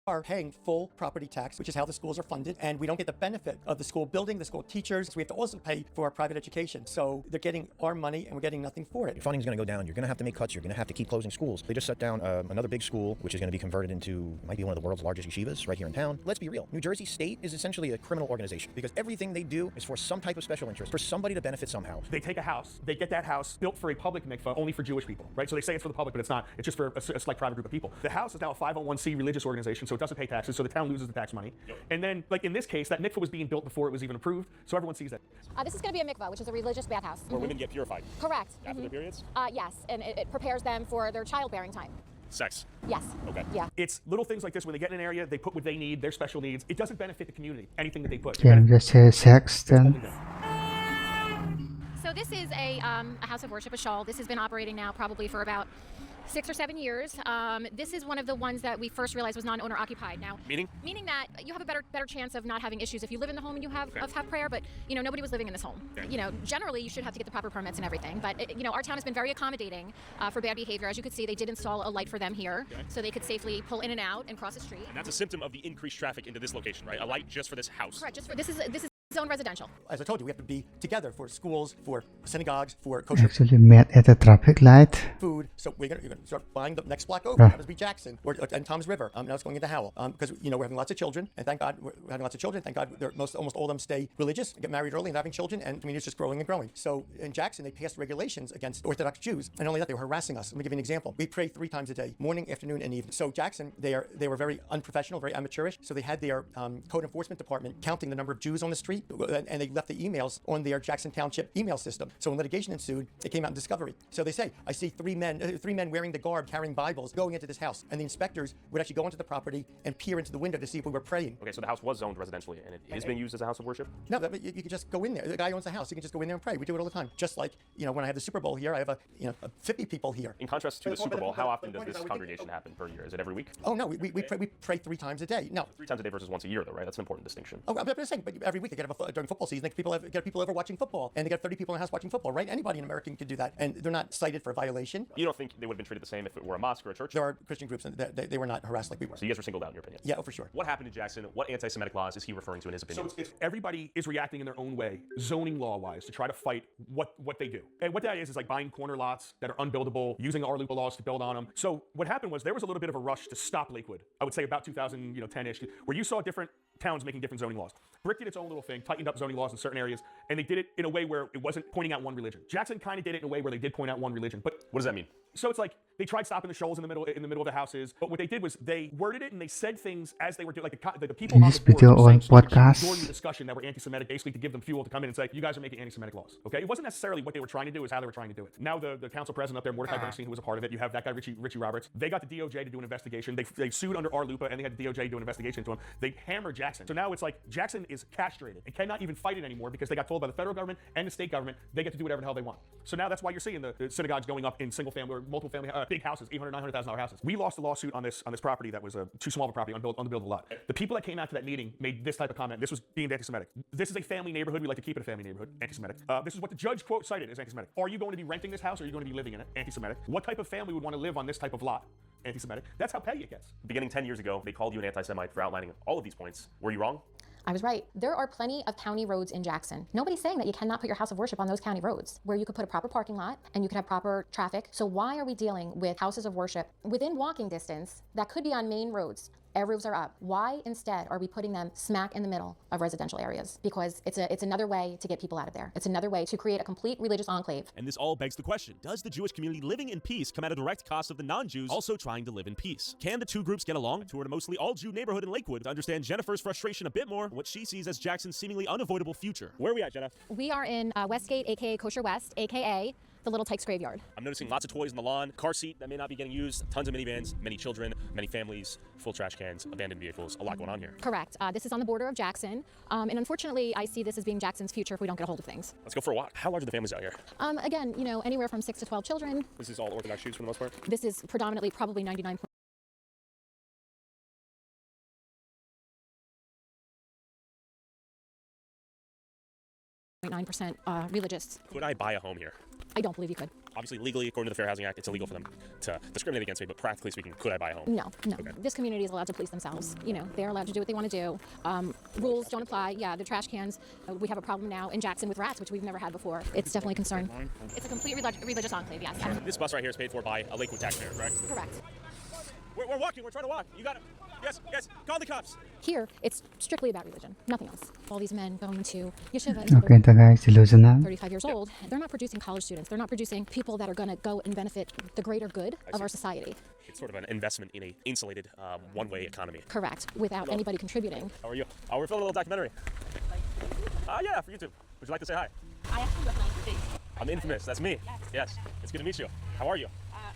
are paying full property tax, which is how the schools are funded, and we don't get the benefit of the school building, the school teachers. So we have to also pay for our private education. So they're getting our money and we're getting nothing for it. Your funding's going to go down. You're going to have to make cuts. You're going to have to keep closing schools. They just shut down another big school, which is going to be converted into, might be one of the world's largest yeshivas right here in town. Let's be real. New Jersey State is essentially a criminal organization because everything they do is for some type of special interest, for somebody to benefit somehow. They take a house, they get that house built for a public mikvah only for Jewish people, right? So they say it's for the public, but it's not. It's just for a select private group of people. The house is now a 501c religious organization, so it doesn't pay taxes, so the town loses the tax money. And then, like in this case, that mikvah was being built before it was even approved, so everyone sees that. This is going to be a mikvah, which is a religious bathhouse. Where women get purified. Correct. After their periods? Yes, and it prepares them for their childbearing time. Sex. Yes. Okay. Yeah. It's little things like this when they get in an area, they put what they need, their special needs. It doesn't benefit the community, anything that they put. Can just say sex then? So this is a house of worship, a shul. This has been operating now probably for about 6 or 7 years. This is one of the ones that we first realized was non-owner occupied. Now, meaning that you have a better chance of not having issues if you live in the home and you have prayer. But you know, nobody was living in this home. Okay. You know, generally you should have to get the proper permits and everything. But you know, our town has been very accommodating for bad behavior. As you could see, they did install a light for them here, so they could safely pull in and out and cross the street. And that's a symptom of the increased traffic into this location, right? A light just for this house. Correct. Just for this is zone residential. As I told you, we have to be together for schools, for synagogues, for kosher Actually met at a traffic light. food. So you're gonna start buying the next block over. Right. That must be Jackson and Tom's River. Now it's going into Howell because you know we're having lots of children, and thank God we're having lots of children. Thank God almost all of them stay religious, get married early, and having children, and the community is just growing and growing. So in Jackson, they passed regulations against Orthodox Jews, and not only that, they were harassing us. Let me give you an example. We pray 3 times a day, morning, afternoon, and evening. So Jackson, they were very unprofessional, very amateurish. So they had their code enforcement department counting the number of Jews on the street, and they left the emails on their Jackson Township email system. So when litigation ensued, it came out in discovery. So they say, I see 3 men wearing the garb, carrying Bibles, going into this house. And the inspectors would actually go onto the property and peer into the window to see if we were praying. Okay, so the house was zoned residentially, and it is being used as a house of worship? No, you can just go in there. The guy owns the house. You can just go in there and pray. We do it all the time. Just like, you know, when I have the Super Bowl here, I have 50 people here. In contrast to the Super Bowl, how often does this congregation happen per year? Is it every week? Oh, no, we pray 3 times a day. No. 3 times a day versus once a year, though, right? That's an important distinction. Oh, I'm just saying, but every week they get during football season, get people over watching football, and they get 30 people in the house watching football, right? Anybody in America can do that, and they're not cited for a violation. You don't think they would have been treated the same if it were a mosque or a church? There are Christian groups, and they were not harassed like we were. So you guys were singled out in your opinion? Yeah, for sure. What happened in Jackson? What anti-Semitic laws is he referring to in his opinion? So everybody is reacting in their own way, zoning law-wise, to try to fight what they do. And what that is like buying corner lots that are unbuildable, using our local laws to build on them. So what happened was there was a little bit of a rush to stop Lakewood. I would say about 2010-ish, where you saw different towns making different zoning laws. Brick did its own little thing, tightened up zoning laws in certain areas, and they did it in a way where it wasn't pointing out one religion. Jackson kind of did it in a way where they did point out one religion. But what does that mean? So it's like they tried stopping the shoals in the middle of the houses, but what they did was they worded it and they said things as they were doing, like the people on This the board video were saying on so they could podcast. join the discussion that were anti-Semitic, basically to give them fuel to come in and say, you guys are making anti-Semitic laws. Okay, it wasn't necessarily what they were trying to do, it was how they were trying to do it. Now the council president up there, Mordecai Bernstein, who was a part of it, you have that guy Richie Roberts. They got the DOJ to do an investigation. They sued under our LUPA and they had the DOJ do an investigation into him. They hammered Jackson. So now it's like Jackson is castrated and cannot even fight it anymore because they got told by the federal government and the state government they get to do whatever the hell they want. So now that's why you're seeing the synagogues going up in single family or multiple family big houses, $800,000, $900,000 houses. We lost a lawsuit on this property that was too small of a property, unbuildable lot. The people that came out to that meeting made this type of comment. This was deemed anti-Semitic. This is a family neighborhood. We like to keep it a family neighborhood. Anti-Semitic. This is what the judge quote cited as anti-Semitic. Are you going to be renting this house or are you going to be living in it? Anti-Semitic. What type of family would want to live on this type of lot? Anti-Semitic. That's how petty it gets. Beginning 10 years ago, they called you an anti-Semite for outlining all of these points. Were you wrong? I was right. There are plenty of county roads in Jackson. Nobody's saying that you cannot put your house of worship on those county roads where you could put a proper parking lot and you could have proper traffic. So why are we dealing with houses of worship within walking distance that could be on main roads? Air roofs are up. Why instead are we putting them smack in the middle of residential areas? Because it's another way to get people out of there. It's another way to create a complete religious enclave. And this all begs the question, does the Jewish community living in peace come at a direct cost of the non-Jews also trying to live in peace? Can the two groups get along? Toured a mostly all-Jew neighborhood in Lakewood to understand Jennifer's frustration a bit more, what she sees as Jackson's seemingly unavoidable future. Where are we at, Jenna? We are in Westgate, aka Kosher West, aka the Little Tykes Graveyard. I'm noticing lots of toys in the lawn, car seat that may not be getting used, tons of minivans, many children, many families, full trash cans, abandoned vehicles, a lot going on here. Correct. This is on the border of Jackson, and unfortunately, I see this as being Jackson's future if we don't get a hold of things. Let's go for a walk. How large are the families out here? Again, you know, anywhere from 6 to 12 children. This is all Orthodox Jews for the most part? This is predominantly probably 99. 9% religious. Could I buy a home here? I don't believe you could. Obviously, legally, according to the Fair Housing Act, it's illegal for them to discriminate against me, but practically speaking, could I buy a home? No. Okay. This community is allowed to police themselves. You know, they're allowed to do what they want to do. Rules don't apply. Yeah, the trash cans. We have a problem now in Jackson with rats, which we've never had before. It's definitely a concern. It's a complete religious enclave, yes. This bus right here is paid for by a Lakewood taxpayer, correct? Correct. We're walking. We're trying to walk. You got it. Yes. Call the cops. Here, it's strictly about religion, nothing else. All these men going to yeshiva. Okay, the guy is delusional. 35 years old. They're not producing college students. They're not producing people that are going to go and benefit the greater good of our society. It's sort of an investment in a insulated, one-way economy. Correct. Without anybody contributing. How are you? We're filming a little documentary. Yeah, for YouTube. Would you like to say hi? I actually recognize your face. I'm infamous. That's me. Yes. It's good to meet you. How are you?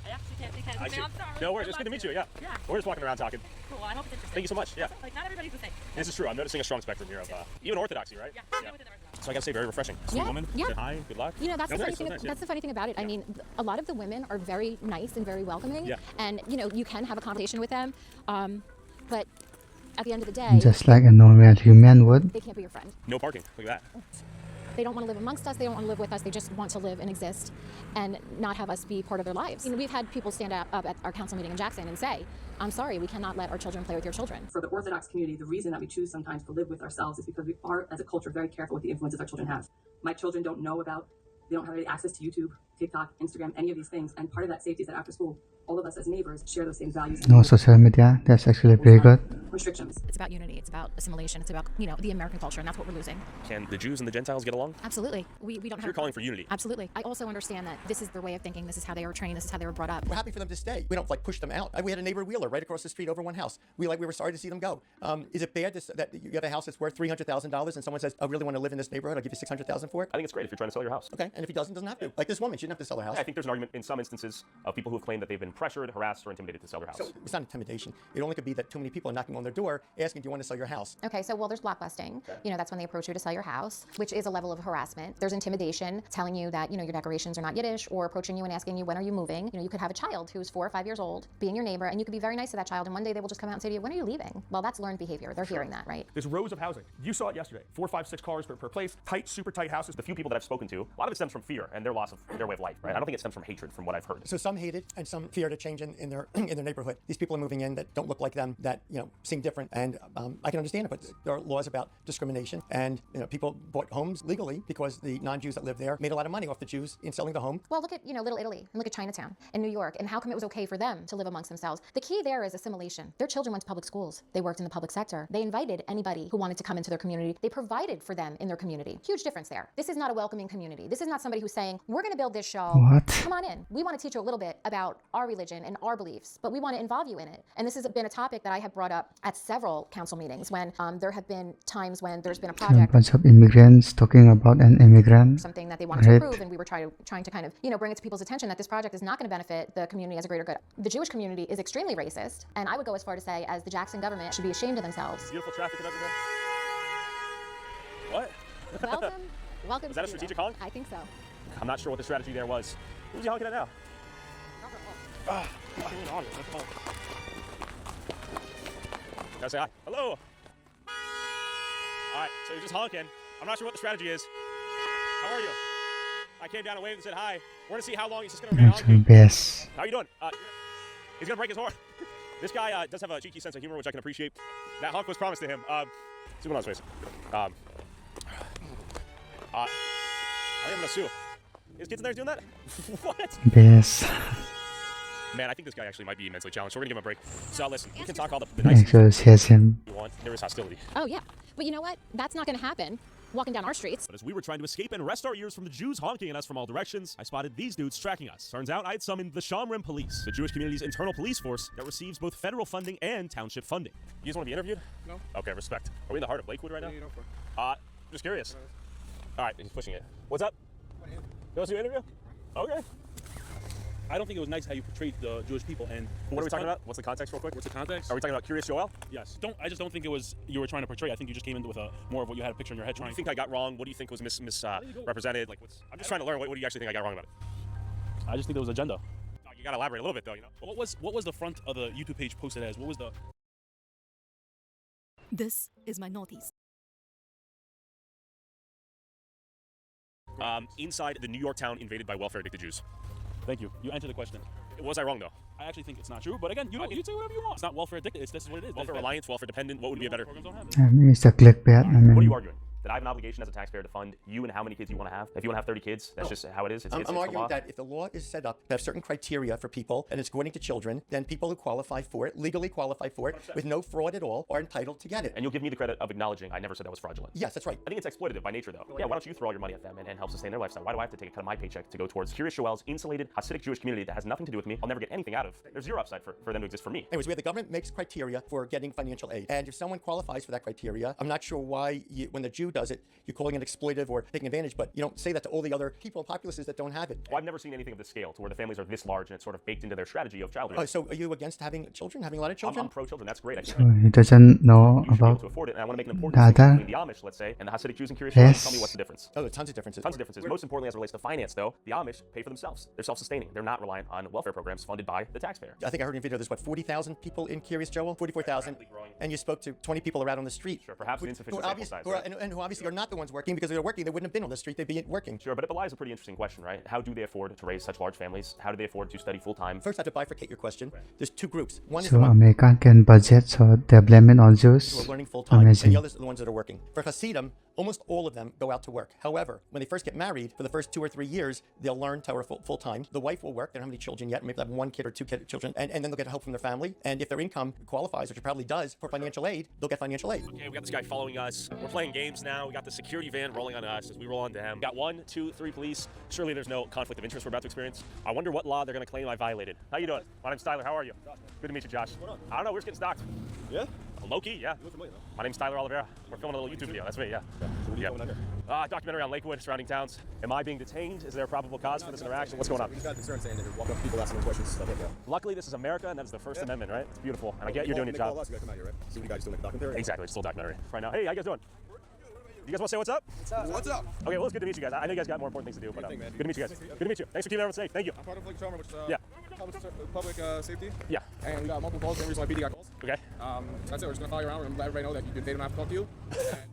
I actually can't think of anything. I'm sorry. No worries. It's good to meet you. Yeah. We're just walking around talking. Cool. I hope it's interesting. Thank you so much. Yeah. Like, not everybody's the same. This is true. I'm noticing a strong spectrum here of even orthodoxy, right? Yeah. Within the Orthodox. So I gotta say, very refreshing. Sweet woman. Yeah. Say hi. Good luck. You know, that's the funny thing. Nice, That's the funny thing about it. I mean, a lot of the women are very nice and very welcoming. Yeah. And you know, you can have a conversation with them, but at the end of the day, Just like a normal human would. they can't be your friend. No parking. Look at that. They don't want to live amongst us. They don't want to live with us. They just want to live and exist and not have us be part of their lives. You know, we've had people stand up at our council meeting in Jackson and say, I'm sorry, we cannot let our children play with your children. For the Orthodox community, the reason that we choose sometimes to live with ourselves is because we are, as a culture, very careful with the influences our children have. My children don't have any access to YouTube, TikTok, Instagram, any of these things. And part of that safety is that after school, all of us as neighbors share those same values. No social media. That's actually pretty good. Restrictions. It's about unity. It's about assimilation. It's about, you know, the American culture, and that's what we're losing. Can the Jews and the Gentiles get along? Absolutely. We don't have. You're calling for unity. Absolutely. I also understand that this is their way of thinking. This is how they were trained. This is how they were brought up. We're happy for them to stay. We don't like push them out. We had a neighbor Wheeler right across the street over one house. We were sorry to see them go. Is it bad that you have a house that's worth $300,000 and someone says, I really want to live in this neighborhood, I'll give you $600,000 for it? I think it's great if you're trying to sell your house. Okay, and if he doesn't have to. Like this woman, she didn't have to sell her house. I think there's an argument in some instances of people who have claimed that they've been pressured, harassed, or intimidated to sell their house. So it's not intimidation. It only could be that too many people are knocking on their door asking, do you want to sell your house? Okay, so there's blockbusting. Okay. You know, that's when they approach you to sell your house, which is a level of harassment. There's intimidation, telling you that, you know, your decorations are not Yiddish, or approaching you and asking you, when are you moving? You know, you could have a child who's 4 or 5 years old, being your neighbor, and you could be very nice to that child, and one day they will just come out and say to you, when are you leaving? Well, that's learned behavior. They're hearing that, right? There's rows of housing. You saw it yesterday. 4, 5, 6 cars per place. Tight, super tight houses. The few people that I've spoken to, a lot of it stems from fear and their loss of their way of life, right? I don't think it stems from hatred, from what I've heard. So some hate it, and some fear to change in their neighborhood. These people are moving in that don't look like them, that, you know, seem different, and I can understand it, but there are laws about discrimination, and, you know, people bought homes legally because the non-Jews that lived there made a lot of money off the Jews in selling the home. Well, look at, you know, Little Italy, and look at Chinatown and New York, and how come it was okay for them to live amongst themselves? The key there is assimilation. Their children went to public schools. They worked in the public sector. They invited anybody who wanted to come into their community. They provided for them in their community. Huge difference there. This is not a welcoming community. This is not somebody who's saying, we're going to build this show. What? Come on in. We want to teach you a little bit about our religion and our beliefs, but we want to involve you in it. And this has been a topic that I have brought up at several council meetings when there have been times when there's been a A project, bunch of immigrants talking about an immigrant. something that they wanted to Right. approve, and we were trying to kind of, bring it to people's attention that this project is not going to benefit the community as a greater good. The Jewish community is extremely racist, and I would go as far to say as the Jackson government should be ashamed of themselves. Beautiful traffic conductor there. What? Welcome. Was that a to strategic honk? I think so. I'm not sure what the strategy there was. Who's he honking at now? Gotta say hi. Hello. All right, so you're just honking. I'm not sure what the strategy is. How are you? I came down and waved and said hi. We're gonna see how long he's just gonna remain honking. Best. How you doing? He's gonna break his horn. This guy does have a cheeky sense of humor, which I can appreciate. That honk was promised to him. See what on his face. I am gonna sue. His kids in there doing that? What? Best. Man, I think this guy actually might be immensely challenged, so we're gonna give him a break. So listen, we can talk all the nice Actually, here's him. you want. There is hostility. Oh yeah, but you know what? That's not going to happen. Walking down our streets. But as we were trying to escape and rest our ears from the Jews honking at us from all directions, I spotted these dudes tracking us. Turns out I had summoned the Shamrim Police, the Jewish community's internal police force that receives both federal funding and township funding. You guys want to be interviewed? No. Okay, respect. Are we in the heart of Lakewood right now? Yeah, you know, Just curious. All right, he's pushing it. What's up? You want to do an interview? Okay. I don't think it was nice how you portrayed the Jewish people. And what are we talking about? What's the context, real quick? What's the context? Are we talking about Curious Joel? Yes. I just don't think it was you were trying to portray. I think you just came in with more of what you had a picture in your head. What do you think I got wrong? What do you think was misrepresented? I'm just trying to learn. What do you actually think I got wrong about it? I just think there was agenda. You gotta elaborate a little bit, though. What was the front of the YouTube page posted as? What was the? This is my notice. Inside the New York town invaded by welfare-addicted Jews. Thank you. You answered the question. Was I wrong, though? I actually think it's not true, but again, you say whatever you want. It's not welfare addicted. This is what it is. Welfare reliance, welfare dependent. What would be a better? It's a clickbait. What are you arguing? That I have an obligation as a taxpayer to fund you and how many kids you want to have? If you want to have 30 kids, that's just how it is. I'm arguing that if the law is set up to have certain criteria for people and it's according to children, then people who qualify for it, legally qualify for it, 100%. With no fraud at all, are entitled to get it. And you'll give me the credit of acknowledging I never said that was fraudulent. Yes, that's right. I think it's exploitative by nature, though. Yeah, why don't you throw all your money at them and help sustain their lifestyle? Why do I have to take a cut of my paycheck to go towards Curious Joel's insulated, Hasidic Jewish community that has nothing to do with me? I'll never get anything out of. There's zero upside for them to exist for me. Anyways, we have the government makes criteria for getting financial aid. And if someone qualifies for that criteria, I'm not sure why when the Jew does it, you're calling it exploitative or taking advantage, but you don't say that to all the other people and populaces that don't have it. Well, I've never seen anything of this scale to where the families are this large and it's sort of baked into their strategy of childhood. So are you against having children, having a lot of children? I'm pro-children. That's great. So he doesn't know about to afford it, and I want to make an the important distinction between the Amish, let's say, and the Hasidic Jews and Curious Joel. Tell me what's the difference. Oh, there are tons of differences. Tons of differences. Most importantly, as it relates to finance, though, the Amish pay for themselves. They're self-sustaining. They're not reliant on welfare programs funded by the taxpayer. I think I heard in a video there's 40,000 people in Curious Joel? 44,000. And you spoke to 20 people around on the street. Sure, perhaps an insufficient sample size. And who obviously are not the ones working, because if they're working, they wouldn't have been on the street. They'd be working. Sure, but it belies a pretty interesting question, right? How do they afford to raise such large families? How do they afford to study full-time? First, I have to bifurcate your question. There's two groups. One is so American can budget, so they're blaming all Jews. Who are learning full-time, and the others are the ones that are working. For Hasidim, almost all of them go out to work. However, when they first get married, for the first 2 or 3 years, they'll learn Torah full-time. The wife will work. They don't have any children yet. Maybe they have 1 kid or 2 children. And then they'll get help from their family. And if their income qualifies, which it probably does, for financial aid, they'll get financial aid. Okay, we got this guy following us. We're playing games now. We got the security van rolling on us as we roll onto him. Got 1, 2, 3 police. Surely there's no conflict of interest we're about to experience. I wonder what law they're going to claim I violated. How you doing? My name's Tyler. How are you? Good to meet you, Josh. I don't know. We're just getting stocked. Yeah? Low-key, yeah. My name's Tyler Oliveira. We're filming a little YouTube video. That's me, yeah. Documentary on Lakewood, surrounding towns. Am I being detained? Is there a probable cause for this interaction? What's going on? We just got concerned saying that you're walking up to people asking them questions, stuff like that. Luckily, this is America, and that is the First Amendment, right? It's beautiful. And I get you're doing your job. You gotta come out here, right? See what you guys doing, like a documentary? Exactly, it's still a documentary. Right now. Hey, how you guys doing? You guys want to say what's up? What's up? Okay, well, it's good to meet you guys. I know you guys got more important things to do, but good to meet you guys. Good to meet you. Thanks for keeping everyone safe. Thank you. I'm part of Lake Summer, which is yeah. public safety. Yeah. And we got multiple calls. The reason why BD got calls. Okay. That's it. We're just gonna follow you around and let everybody know that they don't have to talk to you.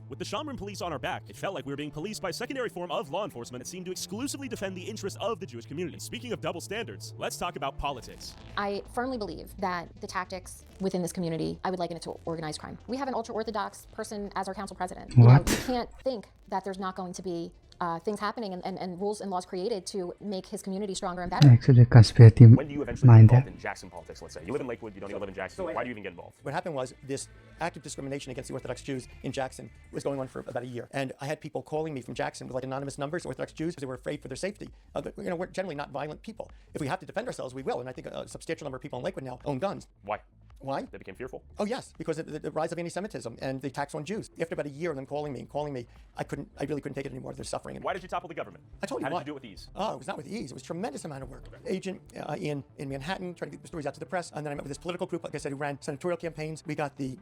With the Shamrim police on our back, it felt like we were being policed by a secondary form of law enforcement that seemed to exclusively defend the interests of the Jewish community. Speaking of double standards, let's talk about politics. I firmly believe that the tactics within this community, I would liken it to organized crime. We have an ultra-Orthodox person as our council president. You can't think that there's not going to be things happening and rules and laws created to make his community stronger and better. Actually, conspiracy when do you eventually get involved in Jackson politics, let's say? You live in Lakewood, you don't even live in Jackson. Why do you even get involved? What happened was this active discrimination against the Orthodox Jews in Jackson was going on for about a year. And I had people calling me from Jackson with like anonymous numbers, Orthodox Jews, because they were afraid for their safety. We're generally not violent people. If we have to defend ourselves, we will. And I think a substantial number of people in Lakewood now own guns. Why? Why? They became fearful. Oh yes, because of the rise of anti-Semitism and the attacks on Jews. After about a year of them calling me, I really couldn't take it anymore. They're suffering. Why did you topple the government? I told you How why. did you do it with ease? Oh, it was not with ease. It was a tremendous amount of work. Agent in Manhattan, trying to get the stories out to the press, and then I met with this political group, like I said, who ran senatorial campaigns. We got the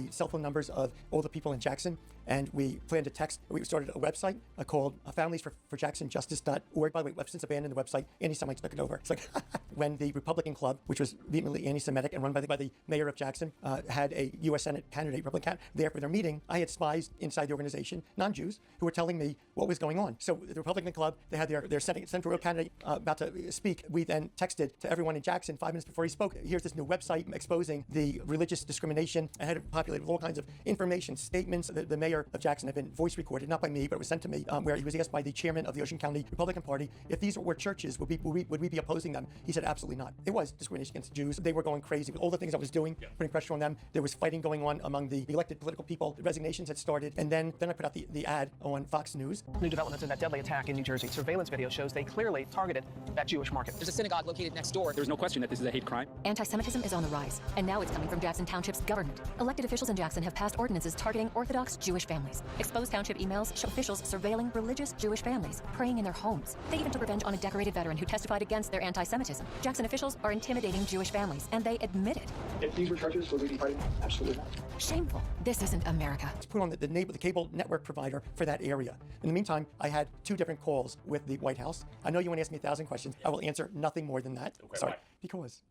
cell phone numbers of all the people in Jackson, and we planned to text. We started a website called familiesforjacksonjustice.org. By the way, I've since abandoned the website. Anti-Semites took it over. It's like when the Republican Club, which was vehemently anti-Semitic and run by the mayor of Jackson, had a U.S. Senate candidate, Republican, there for their meeting. I had spies inside the organization, non-Jews, who were telling me what was going on. So the Republican Club, they had their senatorial candidate about to speak. We then texted to everyone in Jackson 5 minutes before he spoke. Here's this new website exposing the religious discrimination. I had it populated with all kinds of information, statements. The mayor of Jackson had been voice recorded, not by me, but it was sent to me, where he was asked by the chairman of the Ocean County Republican Party if these were churches, would we be opposing them? He said absolutely not. It was discrimination against Jews. They were going crazy with all the things I was doing, putting pressure on them. There was fighting going on among the elected political people. The resignations had started, and then I put out the ad on Fox News. New developments in that deadly attack in New Jersey. Surveillance video shows they clearly targeted that Jewish market. There's a synagogue located next door. There's no question that this is a hate crime. Anti-Semitism is on the rise, and now it's coming from Jackson Township's government. Elected officials in Jackson have passed ordinances targeting Orthodox Jewish families. Exposed township emails show officials surveilling religious Jewish families, praying in their homes. They even took revenge on a decorated veteran who testified against their anti-Semitism. Jackson officials are intimidating Jewish families, and they admit it. If these were churches, would we be fighting? Absolutely not. Shameful. This isn't America. It's put on the cable network provider for that area. In the meantime, I had 2 different calls with the White House. I know you want to ask me 1,000 questions. I will answer nothing more than that. Okay, Sorry. why? Because.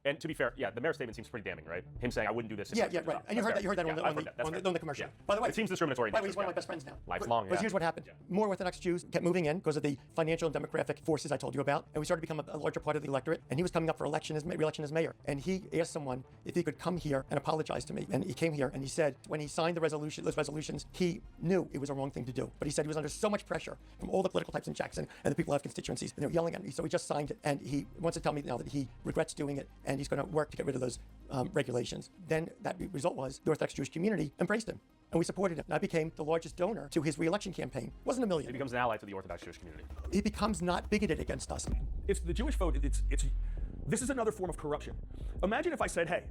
And to be fair, yeah, the mayor's statement seems pretty damning, right? Him saying, I wouldn't do this. Yeah, right. And you heard that on the commercial. Yeah. By the way, it seems discriminatory. By the way, he's one of my best friends now. Lifelong, But here's what happened. More Orthodox Jews kept moving in because of the financial and demographic forces I told you about, and we started to become a larger part of the electorate. And he was coming up for re-election as mayor. And he asked someone if he could come here and apologize to me. And he came here and he said when he signed those resolutions, he knew it was a wrong thing to do. But he said he was under so much pressure from all the political types in Jackson and the people who have constituencies, and they were yelling at me. So he just signed it, and he wants to tell me now that he regrets doing it, and he's going to work to get rid of those regulations. Then that result was the Orthodox Jewish community embraced him, and we supported him. And I became the largest donor to his re-election campaign. It wasn't $1 million. He becomes an ally to the Orthodox Jewish community. He becomes not bigoted against us. It's the Jewish vote. This is another form of corruption. Imagine if I said, hey,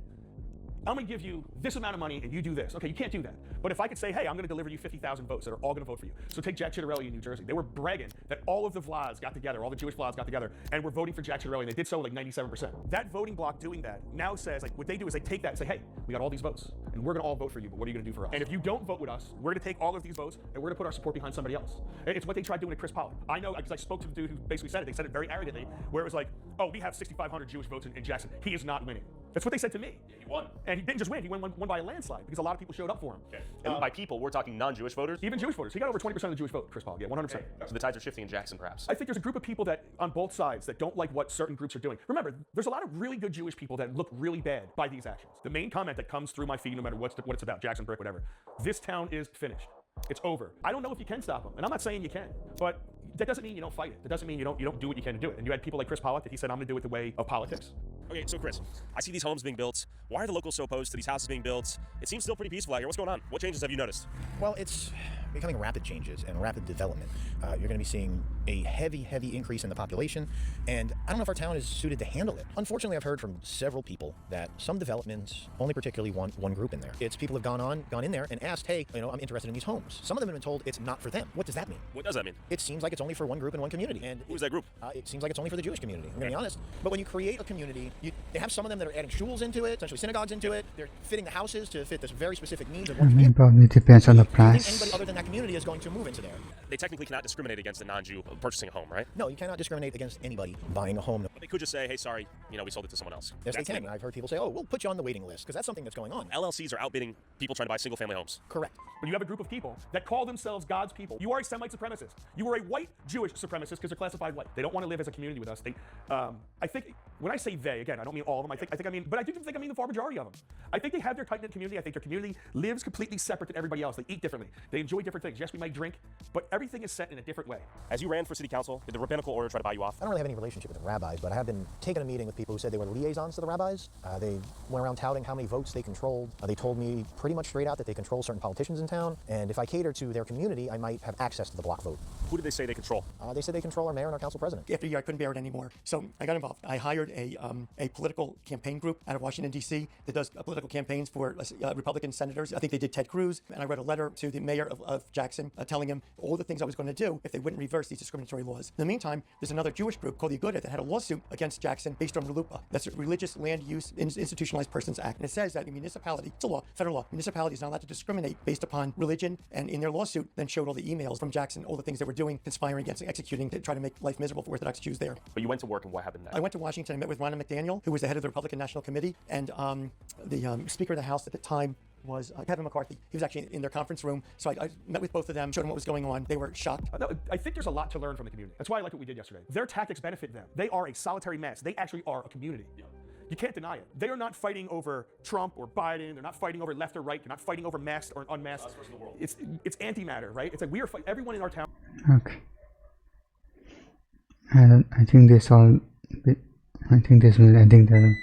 I'm going to give you this amount of money and you do this. Okay, you can't do that. But if I could say, hey, I'm going to deliver you 50,000 votes that are all going to vote for you. So take Jack Ciattarelli in New Jersey. They were bragging that all of the Vlads got together, all the Jewish Vlads got together, and were voting for Jack Ciattarelli, and they did so like 97%. That voting bloc doing that now says, like, what they do is they take that and say, hey, we got all these votes, and we're going to all vote for you, but what are you going to do for us? And if you don't vote with us, we're going to take all of these votes, and we're going to put our support behind somebody else. It's what they tried doing to Chris Pollock. I know, because I spoke to the dude who basically said it. They said it very arrogantly, where it was like, oh, we have 6,500 Jewish votes in Jackson. He is not winning. That's what they said to me. Yeah, he won. And he didn't just win, he won by a landslide because a lot of people showed up for him. Okay. And by people, we're talking non-Jewish voters? Even Jewish voters. He got over 20% of the Jewish vote, Chris Paul. Yeah, 100%. Okay. So the tides are shifting in Jackson, perhaps. I think there's a group of people that, on both sides, that don't like what certain groups are doing. Remember, there's a lot of really good Jewish people that look really bad by these actions. The main comment that comes through my feed, no matter what it's about, Jackson, Brick, whatever, this town is finished. It's over. I don't know if you can stop them, and I'm not saying you can, but that doesn't mean you don't fight it. That doesn't mean you don't do what you can to do it. And you had people like Chris Pollock that he said, I'm going to do it the way of politics. Okay, so Chris, I see these homes being built. Why are the locals so opposed to these houses being built? It seems still pretty peaceful out here. What's going on? What changes have you noticed? Well, it's becoming rapid changes and rapid development. You're going to be seeing a heavy increase in the population, and I don't know if our town is suited to handle it. Unfortunately, I've heard from several people that some developments only particularly want one group in there. It's people have gone in there and asked, hey, I'm interested in these homes. Some of them have been told it's not for them. What does that mean? What does that mean? It seems like it's only for one group in one community. And who's that group? It seems like it's only for the Jewish community. I'm going to be honest. But when you create a community, they have some of them that are adding shuls into it, essentially synagogues into it. They're fitting the houses to fit this very specific needs of one community. Probably depends on the Do you think price. anybody other than that community is going to move into there? They technically cannot discriminate against a non-Jew purchasing a home, right? No, you cannot discriminate against anybody buying a home. But they could just say, hey, sorry, we sold it to someone else. Yes, they can. I've heard people say, oh, we'll put you on the waiting list, because that's something that's going on. LLCs are outbidding people trying to buy single-family homes. Correct. When you have a group of people that call themselves God's people, you are a Semite supremacist. You are a white Jewish supremacist because they're classified white. They don't want to live as a community with us. I think when I say they, again, I don't mean all of them. But I do think I mean the far majority of them. I think they have their tight-knit community. I think their community lives completely separate than everybody else. They eat differently. They enjoy different different things. Yes, we might drink, but everything is set in a different way. As you ran for city council, did the rabbinical order try to buy you off? I don't really have any relationship with the rabbis, but I have been taking a meeting with people who said they were liaisons to the rabbis. They went around touting how many votes they controlled. They told me pretty much straight out that they control certain politicians in town, and if I cater to their community, I might have access to the block vote. Who did they say they control? They said they control our mayor and our council president. After a year, I couldn't bear it anymore, so I got involved. I hired a political campaign group out of Washington, D.C. that does political campains for Republican senators. I think they did Ted Cruz, and I wrote a letter to the mayor of Jackson telling him all the things I was going to do if they wouldn't reverse these discriminatory laws. In the meantime, there's another Jewish group called the Aguda that had a lawsuit against Jackson based on RLUIPA. That's a Religious Land Use Institutionalized Persons Act. And it says that a municipality, it's a law, federal law, municipality is not allowed to discriminate based upon religion. And in their lawsuit, then showed all the emails from Jackson, all the things they were doing, conspiring against, executing to try to make life miserable for Orthodox Jews there. But you went to work, and what happened next? I went to Washington. I met with Ronna McDaniel, who was the head of the Republican National Committee, and the Speaker of the House at the time was Kevin McCarthy. He was actually in their conference room. So I met with both of them, showed them what was going on. They were shocked. No, I think there's a lot to learn from the community. That's why I like what we did yesterday. Their tactics benefit them. They are a solitary mass. They actually are a community. Yeah. You can't deny it. They are not fighting over Trump or Biden. They're not fighting over left or right. They're not fighting over masked or unmasked. It's antimatter, right? It's like we are fighting. Everyone in our town. Okay. I think this will ending the